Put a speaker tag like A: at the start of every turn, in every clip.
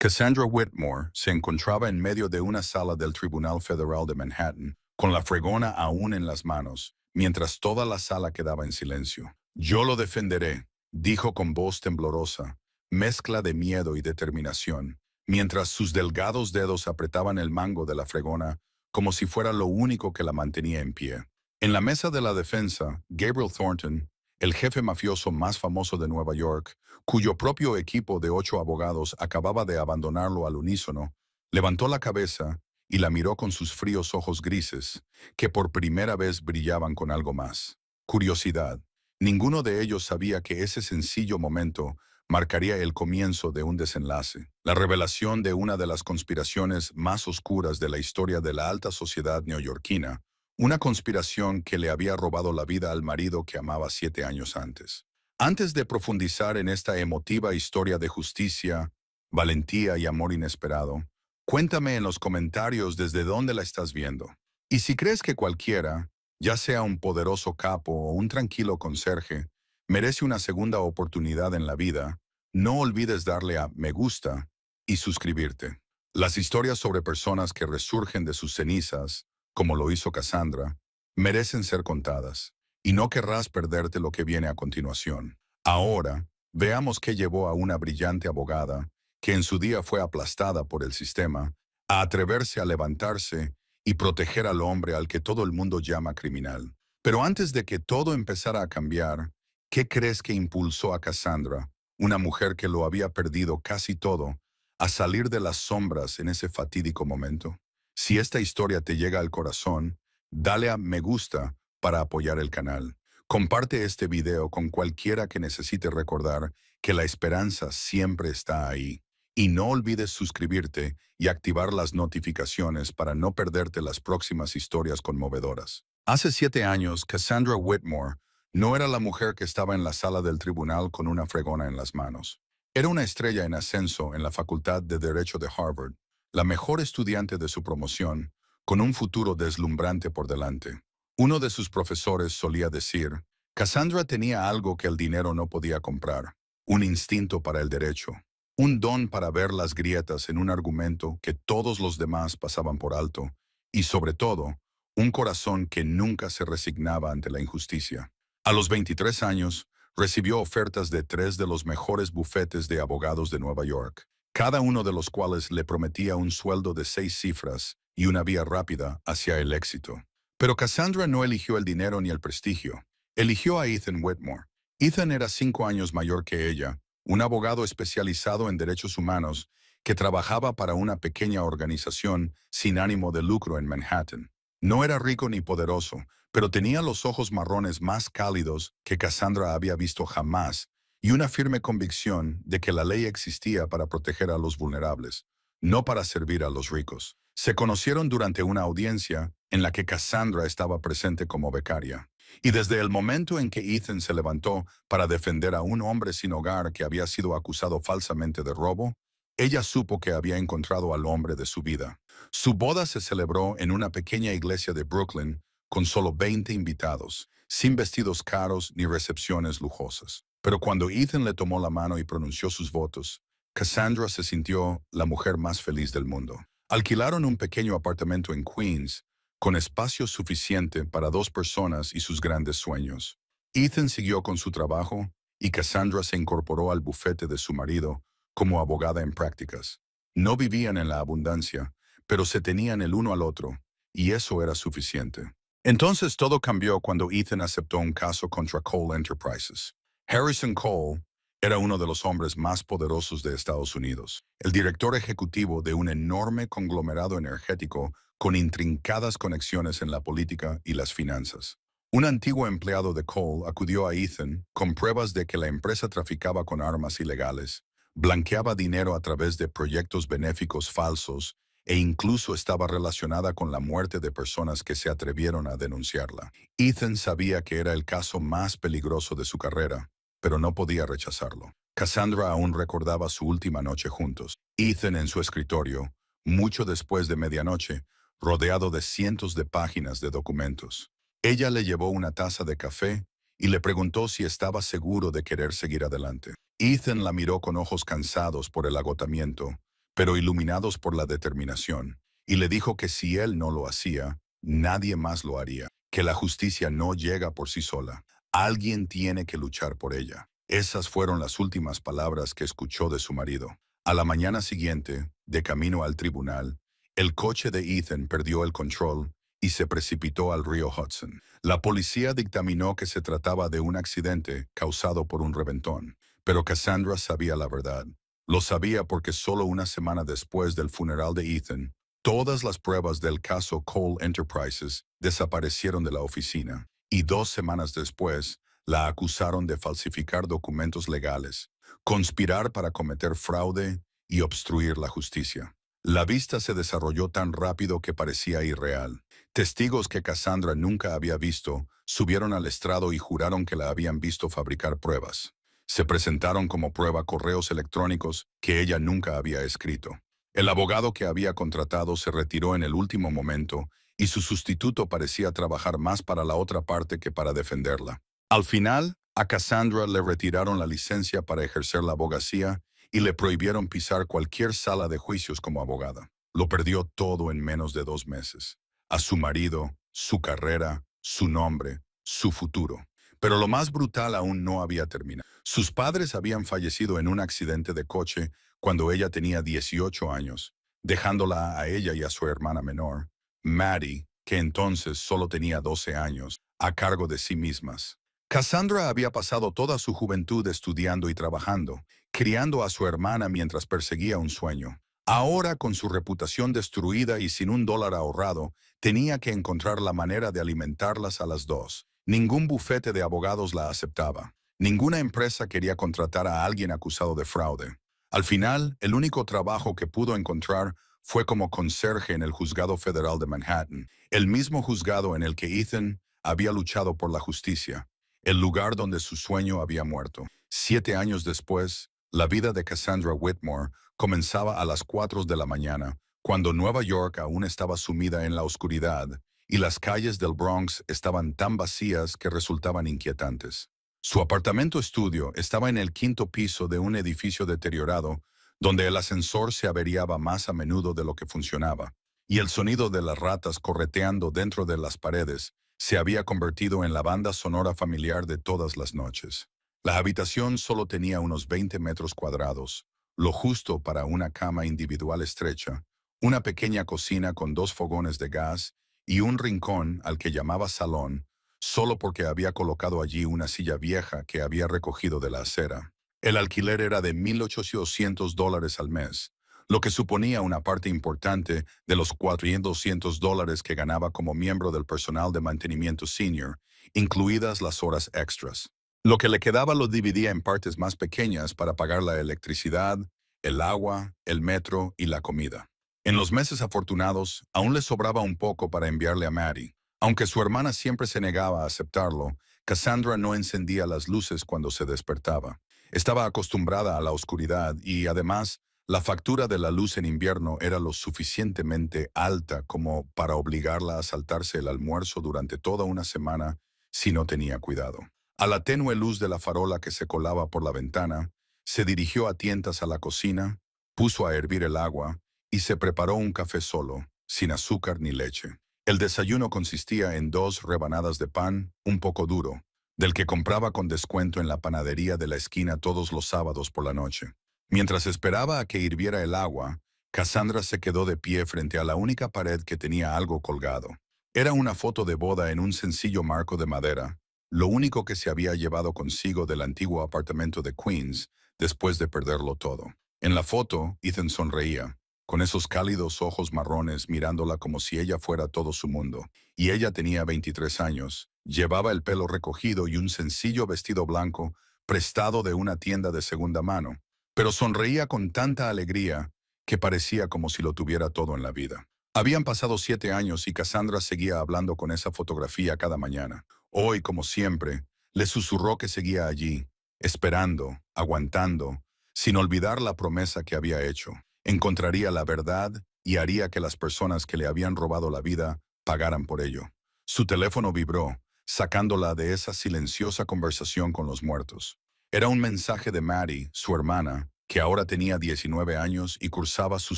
A: Cassandra Whitmore se encontraba en medio de una sala del Tribunal Federal de Manhattan, con la fregona aún en las manos, mientras toda la sala quedaba en silencio. «Yo lo defenderé», dijo con voz temblorosa, mezcla de miedo y determinación, mientras sus delgados dedos apretaban el mango de la fregona como si fuera lo único que la mantenía en pie. En la mesa de la defensa, Gabriel Thornton, el jefe mafioso más famoso de Nueva York, cuyo propio equipo de 8 abogados acababa de abandonarlo al unísono, levantó la cabeza y la miró con sus fríos ojos grises, que por primera vez brillaban con algo más: curiosidad. Ninguno de ellos sabía que ese sencillo momento marcaría el comienzo de un desenlace, la revelación de una de las conspiraciones más oscuras de la historia de la alta sociedad neoyorquina, una conspiración que le había robado la vida al marido que amaba 7 años antes. Antes de profundizar en esta emotiva historia de justicia, valentía y amor inesperado, cuéntame en los comentarios desde dónde la estás viendo. Y si crees que cualquiera, ya sea un poderoso capo o un tranquilo conserje, merece una segunda oportunidad en la vida, no olvides darle a me gusta y suscribirte. Las historias sobre personas que resurgen de sus cenizas, como lo hizo Cassandra, merecen ser contadas, y no querrás perderte lo que viene a continuación. Ahora, veamos qué llevó a una brillante abogada, que en su día fue aplastada por el sistema, a atreverse a levantarse y proteger al hombre al que todo el mundo llama criminal. Pero antes de que todo empezara a cambiar, ¿qué crees que impulsó a Cassandra, una mujer que lo había perdido casi todo, a salir de las sombras en ese fatídico momento? Si esta historia te llega al corazón, dale a me gusta para apoyar el canal. Comparte este video con cualquiera que necesite recordar que la esperanza siempre está ahí. Y no olvides suscribirte y activar las notificaciones para no perderte las próximas historias conmovedoras. Hace 7 años, Cassandra Whitmore no era la mujer que estaba en la sala del tribunal con una fregona en las manos. Era una estrella en ascenso en la Facultad de Derecho de Harvard, la mejor estudiante de su promoción, con un futuro deslumbrante por delante. Uno de sus profesores solía decir: Cassandra tenía algo que el dinero no podía comprar, un instinto para el derecho, un don para ver las grietas en un argumento que todos los demás pasaban por alto, y sobre todo, un corazón que nunca se resignaba ante la injusticia. A los 23 años, recibió ofertas de 3 de los mejores bufetes de abogados de Nueva York, cada uno de los cuales le prometía un sueldo de 6 cifras y una vía rápida hacia el éxito. Pero Cassandra no eligió el dinero ni el prestigio. Eligió a Ethan Whitmore. Ethan era 5 años mayor que ella, un abogado especializado en derechos humanos que trabajaba para una pequeña organización sin ánimo de lucro en Manhattan. No era rico ni poderoso, pero tenía los ojos marrones más cálidos que Cassandra había visto jamás y una firme convicción de que la ley existía para proteger a los vulnerables, no para servir a los ricos. Se conocieron durante una audiencia en la que Cassandra estaba presente como becaria. Y desde el momento en que Ethan se levantó para defender a un hombre sin hogar que había sido acusado falsamente de robo, ella supo que había encontrado al hombre de su vida. Su boda se celebró en una pequeña iglesia de Brooklyn con solo 20 invitados, sin vestidos caros ni recepciones lujosas. Pero cuando Ethan le tomó la mano y pronunció sus votos, Cassandra se sintió la mujer más feliz del mundo. Alquilaron un pequeño apartamento en Queens, con espacio suficiente para 2 personas y sus grandes sueños. Ethan siguió con su trabajo y Cassandra se incorporó al bufete de su marido como abogada en prácticas. No vivían en la abundancia, pero se tenían el uno al otro, y eso era suficiente. Entonces todo cambió cuando Ethan aceptó un caso contra Cole Enterprises. Harrison Cole era uno de los hombres más poderosos de Estados Unidos, el director ejecutivo de un enorme conglomerado energético con intrincadas conexiones en la política y las finanzas. Un antiguo empleado de Cole acudió a Ethan con pruebas de que la empresa traficaba con armas ilegales, blanqueaba dinero a través de proyectos benéficos falsos e incluso estaba relacionada con la muerte de personas que se atrevieron a denunciarla. Ethan sabía que era el caso más peligroso de su carrera, pero no podía rechazarlo. Cassandra aún recordaba su última noche juntos. Ethan en su escritorio, mucho después de medianoche, rodeado de cientos de páginas de documentos. Ella le llevó una taza de café y le preguntó si estaba seguro de querer seguir adelante. Ethan la miró con ojos cansados por el agotamiento, pero iluminados por la determinación, y le dijo que si él no lo hacía, nadie más lo haría, que la justicia no llega por sí sola. Alguien tiene que luchar por ella. Esas fueron las últimas palabras que escuchó de su marido. A la mañana siguiente, de camino al tribunal, el coche de Ethan perdió el control y se precipitó al río Hudson. La policía dictaminó que se trataba de un accidente causado por un reventón, pero Cassandra sabía la verdad. Lo sabía porque solo una semana después del funeral de Ethan, todas las pruebas del caso Cole Enterprises desaparecieron de la oficina, y 2 semanas después, la acusaron de falsificar documentos legales, conspirar para cometer fraude y obstruir la justicia. La vista se desarrolló tan rápido que parecía irreal. Testigos que Cassandra nunca había visto subieron al estrado y juraron que la habían visto fabricar pruebas. Se presentaron como prueba correos electrónicos que ella nunca había escrito. El abogado que había contratado se retiró en el último momento y su sustituto parecía trabajar más para la otra parte que para defenderla. Al final, a Cassandra le retiraron la licencia para ejercer la abogacía y le prohibieron pisar cualquier sala de juicios como abogada. Lo perdió todo en menos de 2 meses. A su marido, su carrera, su nombre, su futuro. Pero lo más brutal aún no había terminado. Sus padres habían fallecido en un accidente de coche cuando ella tenía 18 años, dejándola a ella y a su hermana menor, Maddie, que entonces solo tenía 12 años, a cargo de sí mismas. Cassandra había pasado toda su juventud estudiando y trabajando, criando a su hermana mientras perseguía un sueño. Ahora, con su reputación destruida y sin $1 ahorrado, tenía que encontrar la manera de alimentarlas a las dos. Ningún bufete de abogados la aceptaba. Ninguna empresa quería contratar a alguien acusado de fraude. Al final, el único trabajo que pudo encontrar fue como conserje en el Juzgado Federal de Manhattan, el mismo juzgado en el que Ethan había luchado por la justicia, el lugar donde su sueño había muerto. 7 años después, la vida de Cassandra Whitmore comenzaba a las 4 de la mañana, cuando Nueva York aún estaba sumida en la oscuridad y las calles del Bronx estaban tan vacías que resultaban inquietantes. Su apartamento estudio estaba en el 5.º piso de un edificio deteriorado, donde el ascensor se averiaba más a menudo de lo que funcionaba, y el sonido de las ratas correteando dentro de las paredes se había convertido en la banda sonora familiar de todas las noches. La habitación solo tenía unos 20 metros cuadrados, lo justo para una cama individual estrecha, una pequeña cocina con 2 fogones de gas y un rincón al que llamaba salón, solo porque había colocado allí una silla vieja que había recogido de la acera. El alquiler era de $1,800 al mes, lo que suponía una parte importante de los $4,200 que ganaba como miembro del personal de mantenimiento senior, incluidas las horas extras. Lo que le quedaba lo dividía en partes más pequeñas para pagar la electricidad, el agua, el metro y la comida. En los meses afortunados, aún le sobraba un poco para enviarle a Maddie. Aunque su hermana siempre se negaba a aceptarlo, Cassandra no encendía las luces cuando se despertaba. Estaba acostumbrada a la oscuridad y, además, la factura de la luz en invierno era lo suficientemente alta como para obligarla a saltarse el almuerzo durante toda una semana si no tenía cuidado. A la tenue luz de la farola que se colaba por la ventana, se dirigió a tientas a la cocina, puso a hervir el agua y se preparó un café solo, sin azúcar ni leche. El desayuno consistía en 2 rebanadas de pan, un poco duro, del que compraba con descuento en la panadería de la esquina todos los sábados por la noche. Mientras esperaba a que hirviera el agua, Cassandra se quedó de pie frente a la única pared que tenía algo colgado. Era una foto de boda en un sencillo marco de madera, lo único que se había llevado consigo del antiguo apartamento de Queens después de perderlo todo. En la foto, Ethan sonreía, con esos cálidos ojos marrones mirándola como si ella fuera todo su mundo. Y ella tenía 23 años, llevaba el pelo recogido y un sencillo vestido blanco prestado de una tienda de segunda mano, pero sonreía con tanta alegría que parecía como si lo tuviera todo en la vida. Habían pasado 7 años y Cassandra seguía hablando con esa fotografía cada mañana. Hoy, como siempre, le susurró que seguía allí, esperando, aguantando, sin olvidar la promesa que había hecho. Encontraría la verdad y haría que las personas que le habían robado la vida pagaran por ello. Su teléfono vibró, sacándola de esa silenciosa conversación con los muertos. Era un mensaje de Maddie, su hermana, que ahora tenía 19 años y cursaba su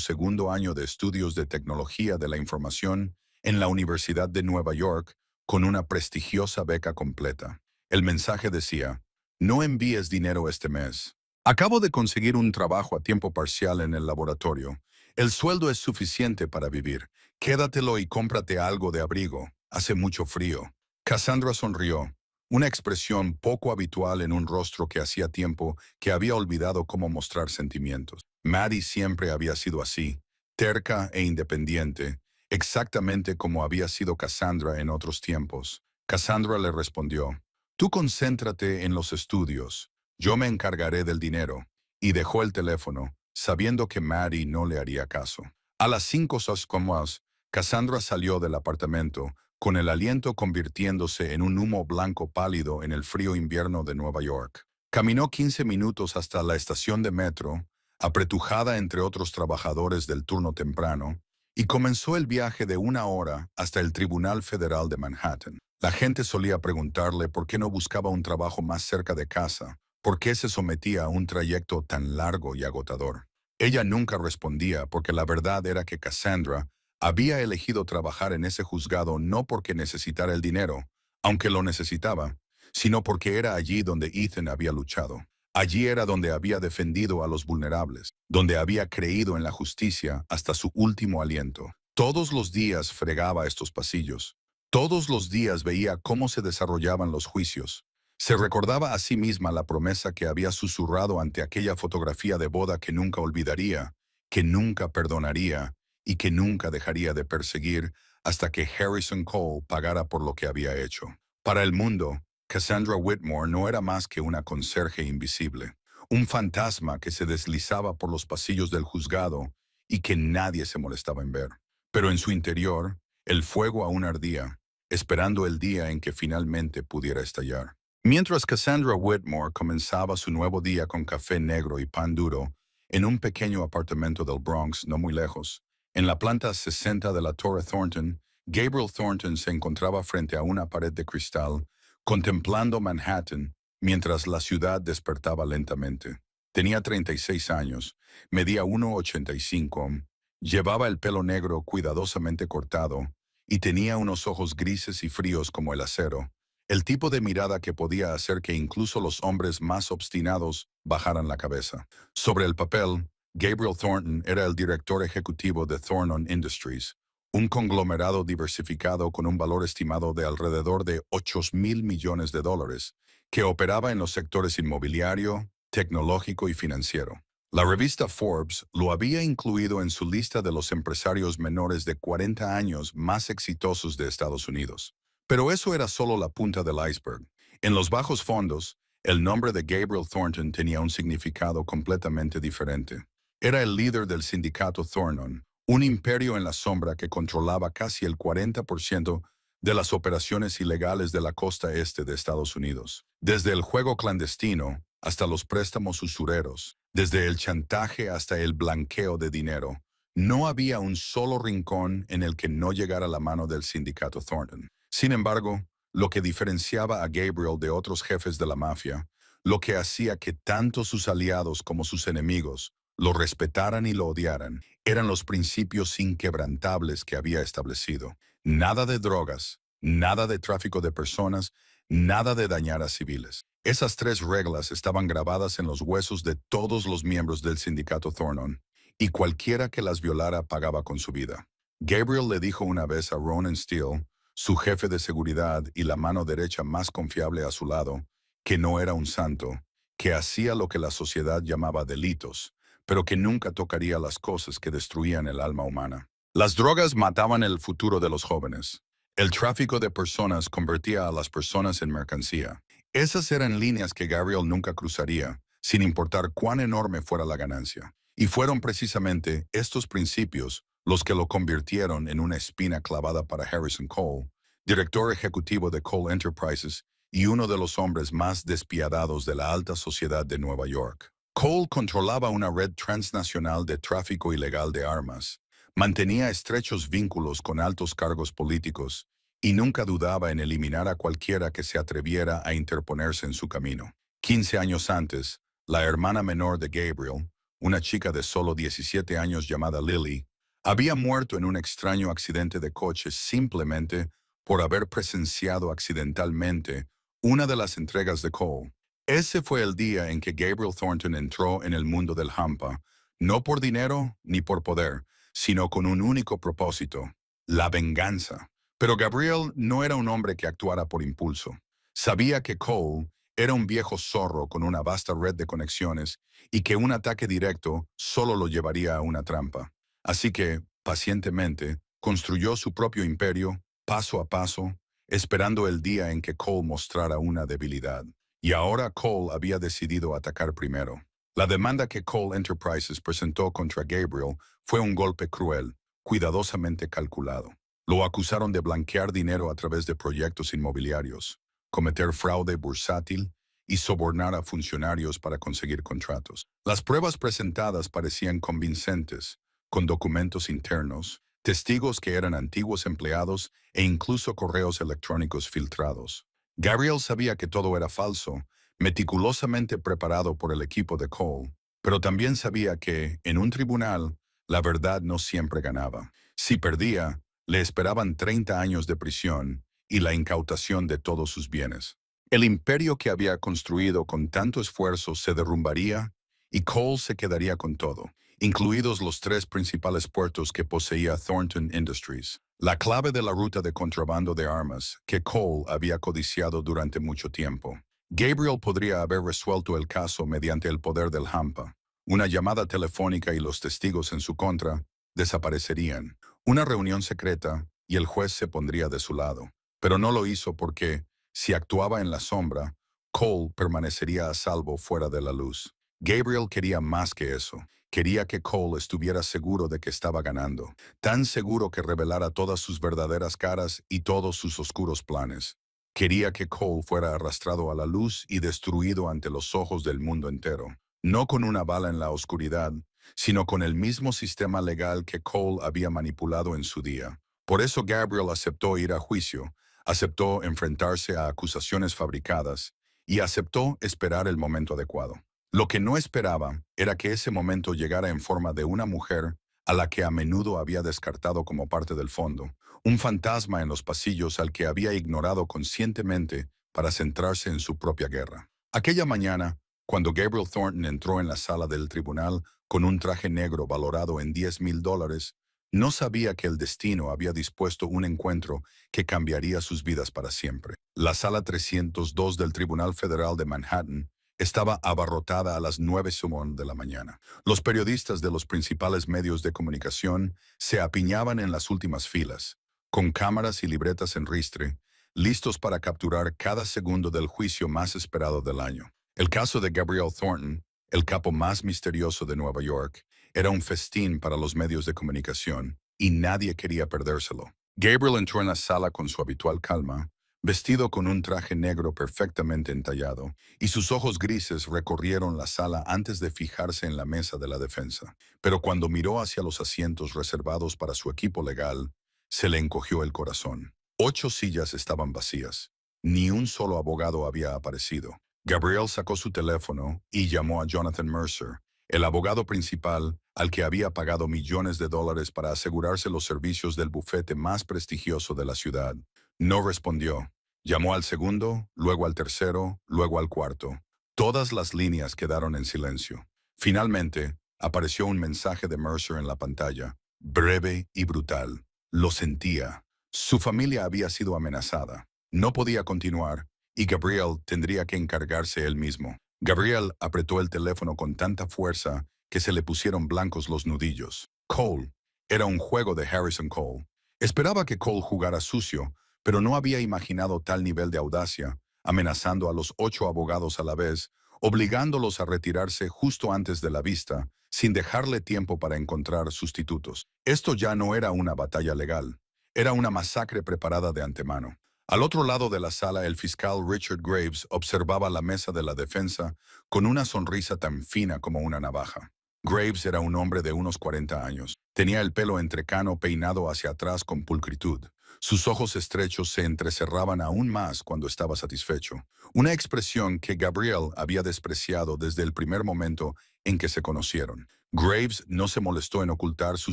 A: segundo año de estudios de tecnología de la información en la Universidad de Nueva York con una prestigiosa beca completa. El mensaje decía: no envíes dinero este mes. Acabo de conseguir un trabajo a tiempo parcial en el laboratorio. El sueldo es suficiente para vivir. Quédatelo y cómprate algo de abrigo. Hace mucho frío. Cassandra sonrió, una expresión poco habitual en un rostro que hacía tiempo que había olvidado cómo mostrar sentimientos. Maddie siempre había sido así, terca e independiente, exactamente como había sido Cassandra en otros tiempos. Cassandra le respondió: tú concéntrate en los estudios, yo me encargaré del dinero, y dejó el teléfono, sabiendo que Maddie no le haría caso. A las 5:00, Cassandra salió del apartamento, con el aliento convirtiéndose en un humo blanco pálido en el frío invierno de Nueva York. Caminó 15 minutos hasta la estación de metro, apretujada entre otros trabajadores del turno temprano, y comenzó el viaje de 1 hora hasta el Tribunal Federal de Manhattan. La gente solía preguntarle por qué no buscaba un trabajo más cerca de casa, por qué se sometía a un trayecto tan largo y agotador. Ella nunca respondía porque la verdad era que Cassandra había elegido trabajar en ese juzgado no porque necesitara el dinero, aunque lo necesitaba, sino porque era allí donde Ethan había luchado. Allí era donde había defendido a los vulnerables, donde había creído en la justicia hasta su último aliento. Todos los días fregaba estos pasillos. Todos los días veía cómo se desarrollaban los juicios. Se recordaba a sí misma la promesa que había susurrado ante aquella fotografía de boda que nunca olvidaría, que nunca perdonaría y que nunca dejaría de perseguir hasta que Harrison Cole pagara por lo que había hecho. Para el mundo, Cassandra Whitmore no era más que una conserje invisible, un fantasma que se deslizaba por los pasillos del juzgado y que nadie se molestaba en ver. Pero en su interior, el fuego aún ardía, esperando el día en que finalmente pudiera estallar. Mientras Cassandra Whitmore comenzaba su nuevo día con café negro y pan duro, en un pequeño apartamento del Bronx no muy lejos, en la planta 60 de la Torre Thornton, Gabriel Thornton se encontraba frente a una pared de cristal, contemplando Manhattan mientras la ciudad despertaba lentamente. Tenía 36 años, medía 1,85, llevaba el pelo negro cuidadosamente cortado y tenía unos ojos grises y fríos como el acero, el tipo de mirada que podía hacer que incluso los hombres más obstinados bajaran la cabeza. Sobre el papel, Gabriel Thornton era el director ejecutivo de Thornton Industries, un conglomerado diversificado con un valor estimado de alrededor de $8,000 millones, que operaba en los sectores inmobiliario, tecnológico y financiero. La revista Forbes lo había incluido en su lista de los empresarios menores de 40 años más exitosos de Estados Unidos. Pero eso era solo la punta del iceberg. En los bajos fondos, el nombre de Gabriel Thornton tenía un significado completamente diferente. Era el líder del sindicato Thornton, un imperio en la sombra que controlaba casi el 40% de las operaciones ilegales de la costa este de Estados Unidos. Desde el juego clandestino hasta los préstamos usureros, desde el chantaje hasta el blanqueo de dinero, no había un solo rincón en el que no llegara la mano del sindicato Thornton. Sin embargo, lo que diferenciaba a Gabriel de otros jefes de la mafia, lo que hacía que tanto sus aliados como sus enemigos lo respetaran y lo odiaran, eran los principios inquebrantables que había establecido. Nada de drogas, nada de tráfico de personas, nada de dañar a civiles. Esas 3 reglas estaban grabadas en los huesos de todos los miembros del sindicato Thornton, y cualquiera que las violara pagaba con su vida. Gabriel le dijo una vez a Ronan Steele, su jefe de seguridad y la mano derecha más confiable a su lado, que no era un santo, que hacía lo que la sociedad llamaba delitos, pero que nunca tocaría las cosas que destruían el alma humana. Las drogas mataban el futuro de los jóvenes. El tráfico de personas convertía a las personas en mercancía. Esas eran líneas que Gabriel nunca cruzaría, sin importar cuán enorme fuera la ganancia. Y fueron precisamente estos principios los que lo convirtieron en una espina clavada para Harrison Cole, director ejecutivo de Cole Enterprises y uno de los hombres más despiadados de la alta sociedad de Nueva York. Cole controlaba una red transnacional de tráfico ilegal de armas, mantenía estrechos vínculos con altos cargos políticos y nunca dudaba en eliminar a cualquiera que se atreviera a interponerse en su camino. 15 años antes, la hermana menor de Gabriel, una chica de solo 17 años llamada Lily, había muerto en un extraño accidente de coche simplemente por haber presenciado accidentalmente una de las entregas de Cole. Ese fue el día en que Gabriel Thornton entró en el mundo del hampa, no por dinero ni por poder, sino con un único propósito: la venganza. Pero Gabriel no era un hombre que actuara por impulso. Sabía que Cole era un viejo zorro con una vasta red de conexiones y que un ataque directo solo lo llevaría a una trampa. Así que, pacientemente, construyó su propio imperio, paso a paso, esperando el día en que Cole mostrara una debilidad. Y ahora Cole había decidido atacar primero. La demanda que Cole Enterprises presentó contra Gabriel fue un golpe cruel, cuidadosamente calculado. Lo acusaron de blanquear dinero a través de proyectos inmobiliarios, cometer fraude bursátil y sobornar a funcionarios para conseguir contratos. Las pruebas presentadas parecían convincentes, con documentos internos, testigos que eran antiguos empleados e incluso correos electrónicos filtrados. Gabriel sabía que todo era falso, meticulosamente preparado por el equipo de Cole, pero también sabía que, en un tribunal, la verdad no siempre ganaba. Si perdía, le esperaban 30 años de prisión y la incautación de todos sus bienes. El imperio que había construido con tanto esfuerzo se derrumbaría y Cole se quedaría con todo, incluidos los 3 principales puertos que poseía Thornton Industries, la clave de la ruta de contrabando de armas que Cole había codiciado durante mucho tiempo. Gabriel podría haber resuelto el caso mediante el poder del hampa. Una llamada telefónica y los testigos en su contra desaparecerían. Una reunión secreta y el juez se pondría de su lado. Pero no lo hizo porque, si actuaba en la sombra, Cole permanecería a salvo fuera de la luz. Gabriel quería más que eso. Quería que Cole estuviera seguro de que estaba ganando, tan seguro que revelara todas sus verdaderas caras y todos sus oscuros planes. Quería que Cole fuera arrastrado a la luz y destruido ante los ojos del mundo entero, no con una bala en la oscuridad, sino con el mismo sistema legal que Cole había manipulado en su día. Por eso Gabriel aceptó ir a juicio, aceptó enfrentarse a acusaciones fabricadas y aceptó esperar el momento adecuado. Lo que no esperaba era que ese momento llegara en forma de una mujer a la que a menudo había descartado como parte del fondo, un fantasma en los pasillos al que había ignorado conscientemente para centrarse en su propia guerra. Aquella mañana, cuando Gabriel Thornton entró en la sala del tribunal con un traje negro valorado en $10,000, no sabía que el destino había dispuesto un encuentro que cambiaría sus vidas para siempre. La sala 302 del Tribunal Federal de Manhattan estaba abarrotada a las 9:00 de la mañana. Los periodistas de los principales medios de comunicación se apiñaban en las últimas filas, con cámaras y libretas en ristre, listos para capturar cada segundo del juicio más esperado del año. El caso de Gabriel Thornton, el capo más misterioso de Nueva York, era un festín para los medios de comunicación, y nadie quería perdérselo. Gabriel entró en la sala con su habitual calma, vestido con un traje negro perfectamente entallado, y sus ojos grises recorrieron la sala antes de fijarse en la mesa de la defensa. Pero cuando miró hacia los asientos reservados para su equipo legal, se le encogió el corazón. 8 sillas estaban vacías. Ni un solo abogado había aparecido. Gabriel sacó su teléfono y llamó a Jonathan Mercer, el abogado principal al que había pagado millones de dólares para asegurarse los servicios del bufete más prestigioso de la ciudad. No respondió. Llamó al segundo, luego al tercero, luego al cuarto. Todas las líneas quedaron en silencio. Finalmente, apareció un mensaje de Mercer en la pantalla, breve y brutal. Lo sentía. Su familia había sido amenazada. No podía continuar, y Gabriel tendría que encargarse él mismo. Gabriel apretó el teléfono con tanta fuerza que se le pusieron blancos los nudillos. Cole. Era un juego de Harrison Cole. Esperaba que Cole jugara sucio, pero no había imaginado tal nivel de audacia, amenazando a los 8 abogados a la vez, obligándolos a retirarse justo antes de la vista, sin dejarle tiempo para encontrar sustitutos. Esto ya no era una batalla legal, era una masacre preparada de antemano. Al otro lado de la sala, el fiscal Richard Graves observaba la mesa de la defensa con una sonrisa tan fina como una navaja. Graves era un hombre de unos 40 años. Tenía el pelo entrecano peinado hacia atrás con pulcritud. Sus ojos estrechos se entrecerraban aún más cuando estaba satisfecho. Una expresión que Gabriel había despreciado desde el primer momento en que se conocieron. Graves no se molestó en ocultar su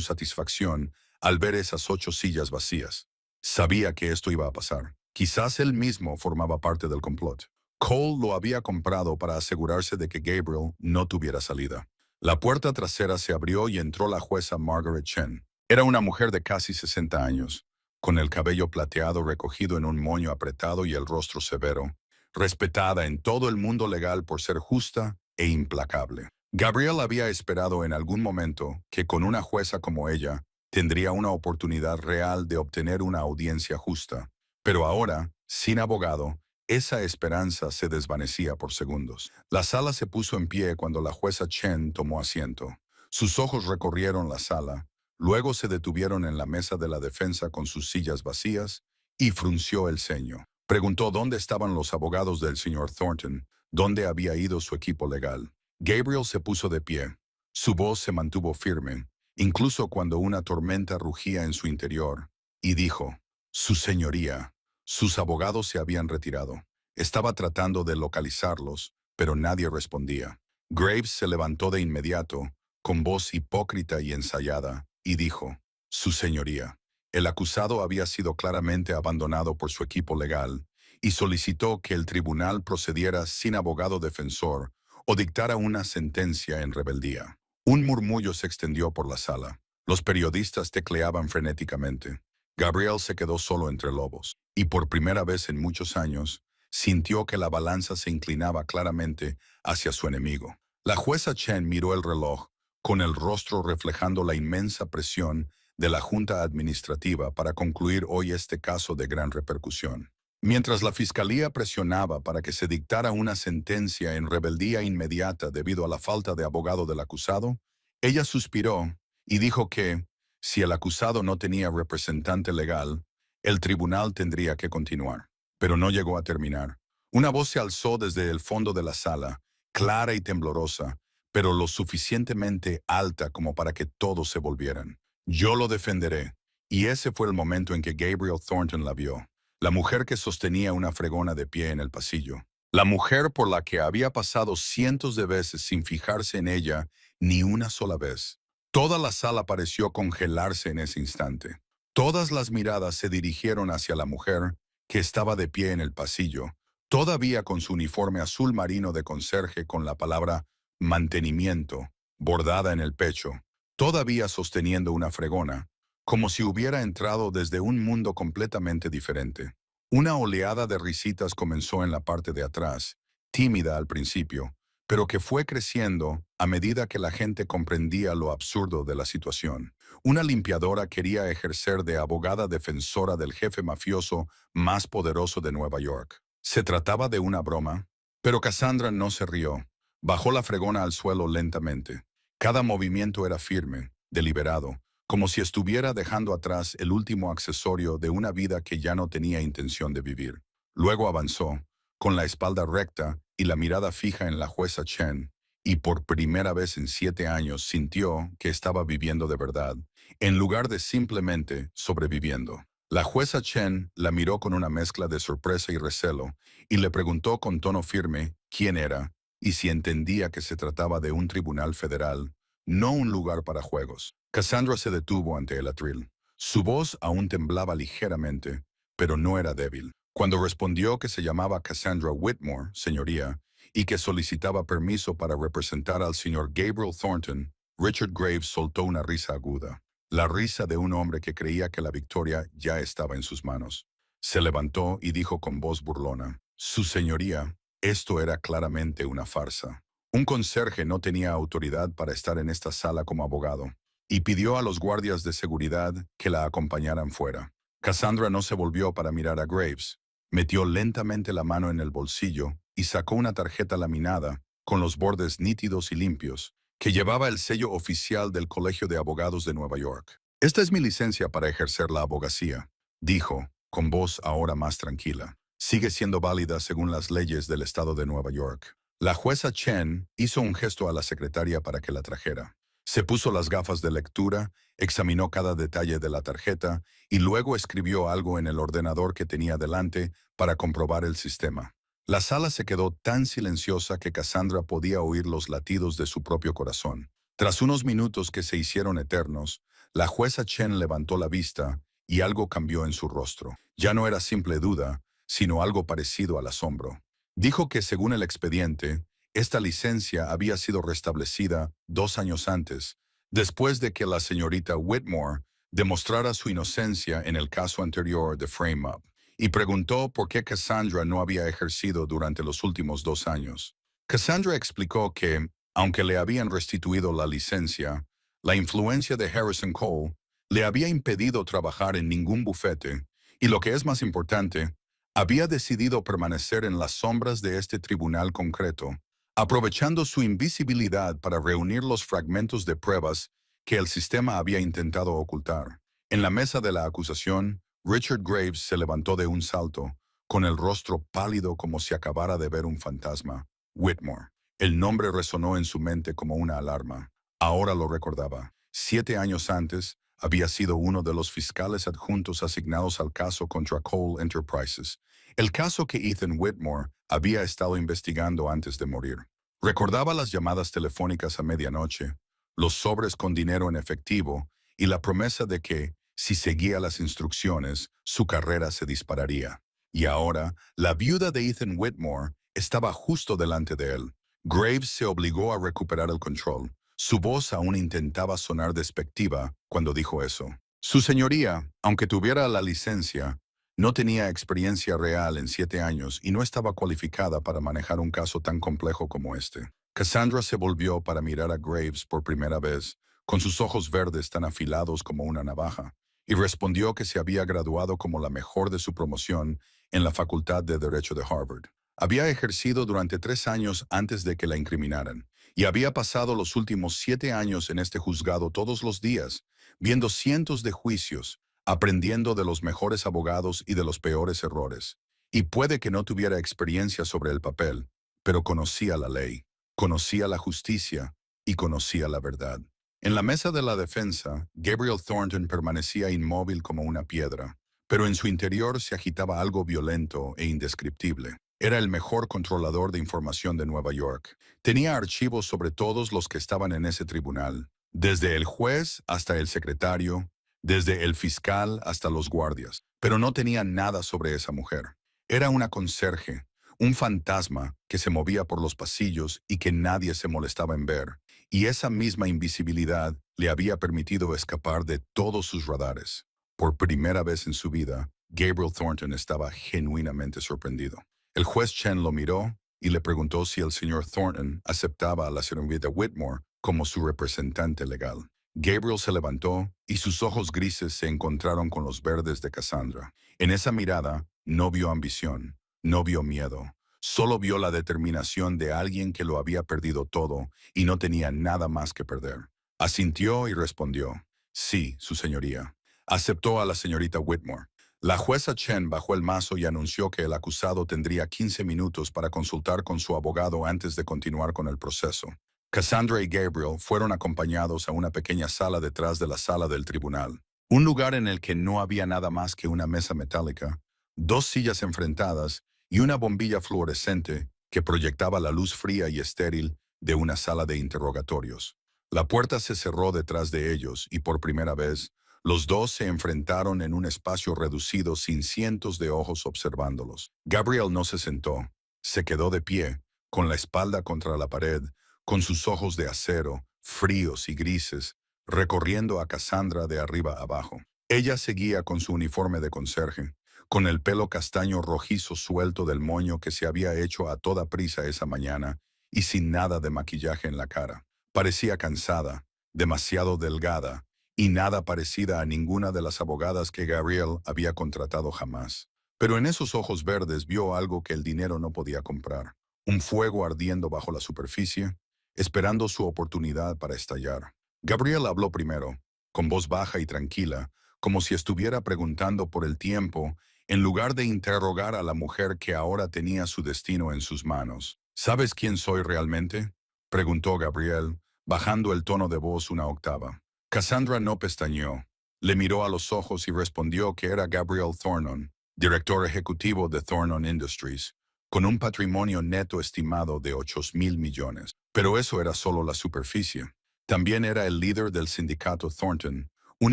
A: satisfacción al ver esas 8 sillas vacías. Sabía que esto iba a pasar. Quizás él mismo formaba parte del complot. Cole lo había comprado para asegurarse de que Gabriel no tuviera salida. La puerta trasera se abrió y entró la jueza Margaret Chen. Era una mujer de casi 60 años, con el cabello plateado recogido en un moño apretado y el rostro severo, respetada en todo el mundo legal por ser justa e implacable. Gabriel había esperado en algún momento que con una jueza como ella tendría una oportunidad real de obtener una audiencia justa, pero ahora, sin abogado, esa esperanza se desvanecía por segundos. La sala se puso en pie cuando la jueza Chen tomó asiento. Sus ojos recorrieron la sala, luego se detuvieron en la mesa de la defensa con sus sillas vacías y frunció el ceño. Preguntó dónde estaban los abogados del señor Thornton, dónde había ido su equipo legal. Gabriel se puso de pie. Su voz se mantuvo firme, incluso cuando una tormenta rugía en su interior, y dijo, «Su señoría». Sus abogados se habían retirado. Estaba tratando de localizarlos, pero nadie respondía. Graves se levantó de inmediato, con voz hipócrita y ensayada, y dijo, «Su señoría». El acusado había sido claramente abandonado por su equipo legal y solicitó que el tribunal procediera sin abogado defensor o dictara una sentencia en rebeldía. Un murmullo se extendió por la sala. Los periodistas tecleaban frenéticamente. Gabriel se quedó solo entre lobos, y por primera vez en muchos años, sintió que la balanza se inclinaba claramente hacia su enemigo. La jueza Chen miró el reloj, con el rostro reflejando la inmensa presión de la Junta Administrativa para concluir hoy este caso de gran repercusión. Mientras la Fiscalía presionaba para que se dictara una sentencia en rebeldía inmediata debido a la falta de abogado del acusado, ella suspiró y dijo que, si el acusado no tenía representante legal, el tribunal tendría que continuar. Pero no llegó a terminar. Una voz se alzó desde el fondo de la sala, clara y temblorosa, pero lo suficientemente alta como para que todos se volvieran. «Yo lo defenderé». Y ese fue el momento en que Gabriel Thornton la vio. La mujer que sostenía una fregona de pie en el pasillo. La mujer por la que había pasado cientos de veces sin fijarse en ella ni una sola vez. Toda la sala pareció congelarse en ese instante. Todas las miradas se dirigieron hacia la mujer que estaba de pie en el pasillo, todavía con su uniforme azul marino de conserje con la palabra mantenimiento bordada en el pecho, todavía sosteniendo una fregona, como si hubiera entrado desde un mundo completamente diferente. Una oleada de risitas comenzó en la parte de atrás, tímida al principio, pero que fue creciendo a medida que la gente comprendía lo absurdo de la situación. Una limpiadora quería ejercer de abogada defensora del jefe mafioso más poderoso de Nueva York. ¿Se trataba de una broma? Pero Cassandra no se rió. Bajó la fregona al suelo lentamente. Cada movimiento era firme, deliberado, como si estuviera dejando atrás el último accesorio de una vida que ya no tenía intención de vivir. Luego avanzó, con la espalda recta y la mirada fija en la jueza Chen, y por primera vez en 7 años sintió que estaba viviendo de verdad, en lugar de simplemente sobreviviendo. La jueza Chen la miró con una mezcla de sorpresa y recelo, y le preguntó con tono firme quién era, y si entendía que se trataba de un tribunal federal, no un lugar para juegos. Cassandra se detuvo ante el atril. Su voz aún temblaba ligeramente, pero no era débil. Cuando respondió que se llamaba Cassandra Whitmore, señoría, y que solicitaba permiso para representar al señor Gabriel Thornton, Richard Graves soltó una risa aguda, la risa de un hombre que creía que la victoria ya estaba en sus manos. Se levantó y dijo con voz burlona, «Su señoría, esto era claramente una farsa. Un conserje no tenía autoridad para estar en esta sala como abogado, y pidió a los guardias de seguridad que la acompañaran fuera». Cassandra no se volvió para mirar a Graves. Metió lentamente la mano en el bolsillo y sacó una tarjeta laminada, con los bordes nítidos y limpios, que llevaba el sello oficial del Colegio de Abogados de Nueva York. «Esta es mi licencia para ejercer la abogacía», dijo, con voz ahora más tranquila. «Sigue siendo válida según las leyes del estado de Nueva York». La jueza Chen hizo un gesto a la secretaria para que la trajera. Se puso las gafas de lectura, examinó cada detalle de la tarjeta y luego escribió algo en el ordenador que tenía delante para comprobar el sistema. La sala se quedó tan silenciosa que Cassandra podía oír los latidos de su propio corazón. Tras unos minutos que se hicieron eternos, la jueza Chen levantó la vista y algo cambió en su rostro. Ya no era simple duda, sino algo parecido al asombro. Dijo que, según el expediente, esta licencia había sido restablecida 2 años antes, después de que la señorita Whitmore demostrara su inocencia en el caso anterior de Frame Up, y preguntó por qué Cassandra no había ejercido durante los últimos 2 años. Cassandra explicó que, aunque le habían restituido la licencia, la influencia de Harrison Cole le había impedido trabajar en ningún bufete y, lo que es más importante, había decidido permanecer en las sombras de este tribunal concreto, aprovechando su invisibilidad para reunir los fragmentos de pruebas que el sistema había intentado ocultar. En la mesa de la acusación, Richard Graves se levantó de un salto, con el rostro pálido como si acabara de ver un fantasma. Whitmore. El nombre resonó en su mente como una alarma. Ahora lo recordaba. 7 años antes, había sido uno de los fiscales adjuntos asignados al caso contra Cole Enterprises, el caso que Ethan Whitmore había estado investigando antes de morir. Recordaba las llamadas telefónicas a medianoche, los sobres con dinero en efectivo y la promesa de que, si seguía las instrucciones, su carrera se dispararía. Y ahora, la viuda de Ethan Whitmore estaba justo delante de él. Graves se obligó a recuperar el control. Su voz aún intentaba sonar despectiva cuando dijo eso. Su señoría, aunque tuviera la licencia, no tenía experiencia real en 7 años y no estaba cualificada para manejar un caso tan complejo como este. Cassandra se volvió para mirar a Graves por primera vez, con sus ojos verdes tan afilados como una navaja, y respondió que se había graduado como la mejor de su promoción en la Facultad de Derecho de Harvard. Había ejercido durante 3 años antes de que la incriminaran, y había pasado los últimos 7 años en este juzgado todos los días, viendo cientos de juicios, aprendiendo de los mejores abogados y de los peores errores. Y puede que no tuviera experiencia sobre el papel, pero conocía la ley, conocía la justicia y conocía la verdad. En la mesa de la defensa, Gabriel Thornton permanecía inmóvil como una piedra, pero en su interior se agitaba algo violento e indescriptible. Era el mejor controlador de información de Nueva York. Tenía archivos sobre todos los que estaban en ese tribunal, desde el juez hasta el secretario, desde el fiscal hasta los guardias, pero no tenía nada sobre esa mujer. Era una conserje, un fantasma que se movía por los pasillos y que nadie se molestaba en ver, y esa misma invisibilidad le había permitido escapar de todos sus radares. Por primera vez en su vida, Gabriel Thornton estaba genuinamente sorprendido. El juez Chen lo miró y le preguntó si el señor Thornton aceptaba a la señorita Whitmore como su representante legal. Gabriel se levantó y sus ojos grises se encontraron con los verdes de Cassandra. En esa mirada no vio ambición, no vio miedo, solo vio la determinación de alguien que lo había perdido todo y no tenía nada más que perder. Asintió y respondió, sí, su señoría. Aceptó a la señorita Whitmore. La jueza Chen bajó el mazo y anunció que el acusado tendría 15 minutos para consultar con su abogado antes de continuar con el proceso. Cassandra y Gabriel fueron acompañados a una pequeña sala detrás de la sala del tribunal, un lugar en el que no había nada más que una mesa metálica, 2 sillas enfrentadas y una bombilla fluorescente que proyectaba la luz fría y estéril de una sala de interrogatorios. La puerta se cerró detrás de ellos y por primera vez, los dos se enfrentaron en un espacio reducido sin cientos de ojos observándolos. Gabriel no se sentó, se quedó de pie, con la espalda contra la pared, con sus ojos de acero, fríos y grises, recorriendo a Cassandra de arriba abajo. Ella seguía con su uniforme de conserje, con el pelo castaño rojizo suelto del moño que se había hecho a toda prisa esa mañana y sin nada de maquillaje en la cara. Parecía cansada, demasiado delgada y nada parecida a ninguna de las abogadas que Gabriel había contratado jamás. Pero en esos ojos verdes vio algo que el dinero no podía comprar, un fuego ardiendo bajo la superficie, esperando su oportunidad para estallar. Gabriel habló primero, con voz baja y tranquila, como si estuviera preguntando por el tiempo, en lugar de interrogar a la mujer que ahora tenía su destino en sus manos. ¿Sabes quién soy realmente?, preguntó Gabriel, bajando el tono de voz una octava. Cassandra no pestañeó. Le miró a los ojos y respondió que era Gabriel Thornton, director ejecutivo de Thornton Industries, con un patrimonio neto estimado de 8.000 millones. Pero eso era solo la superficie. También era el líder del sindicato Thornton, un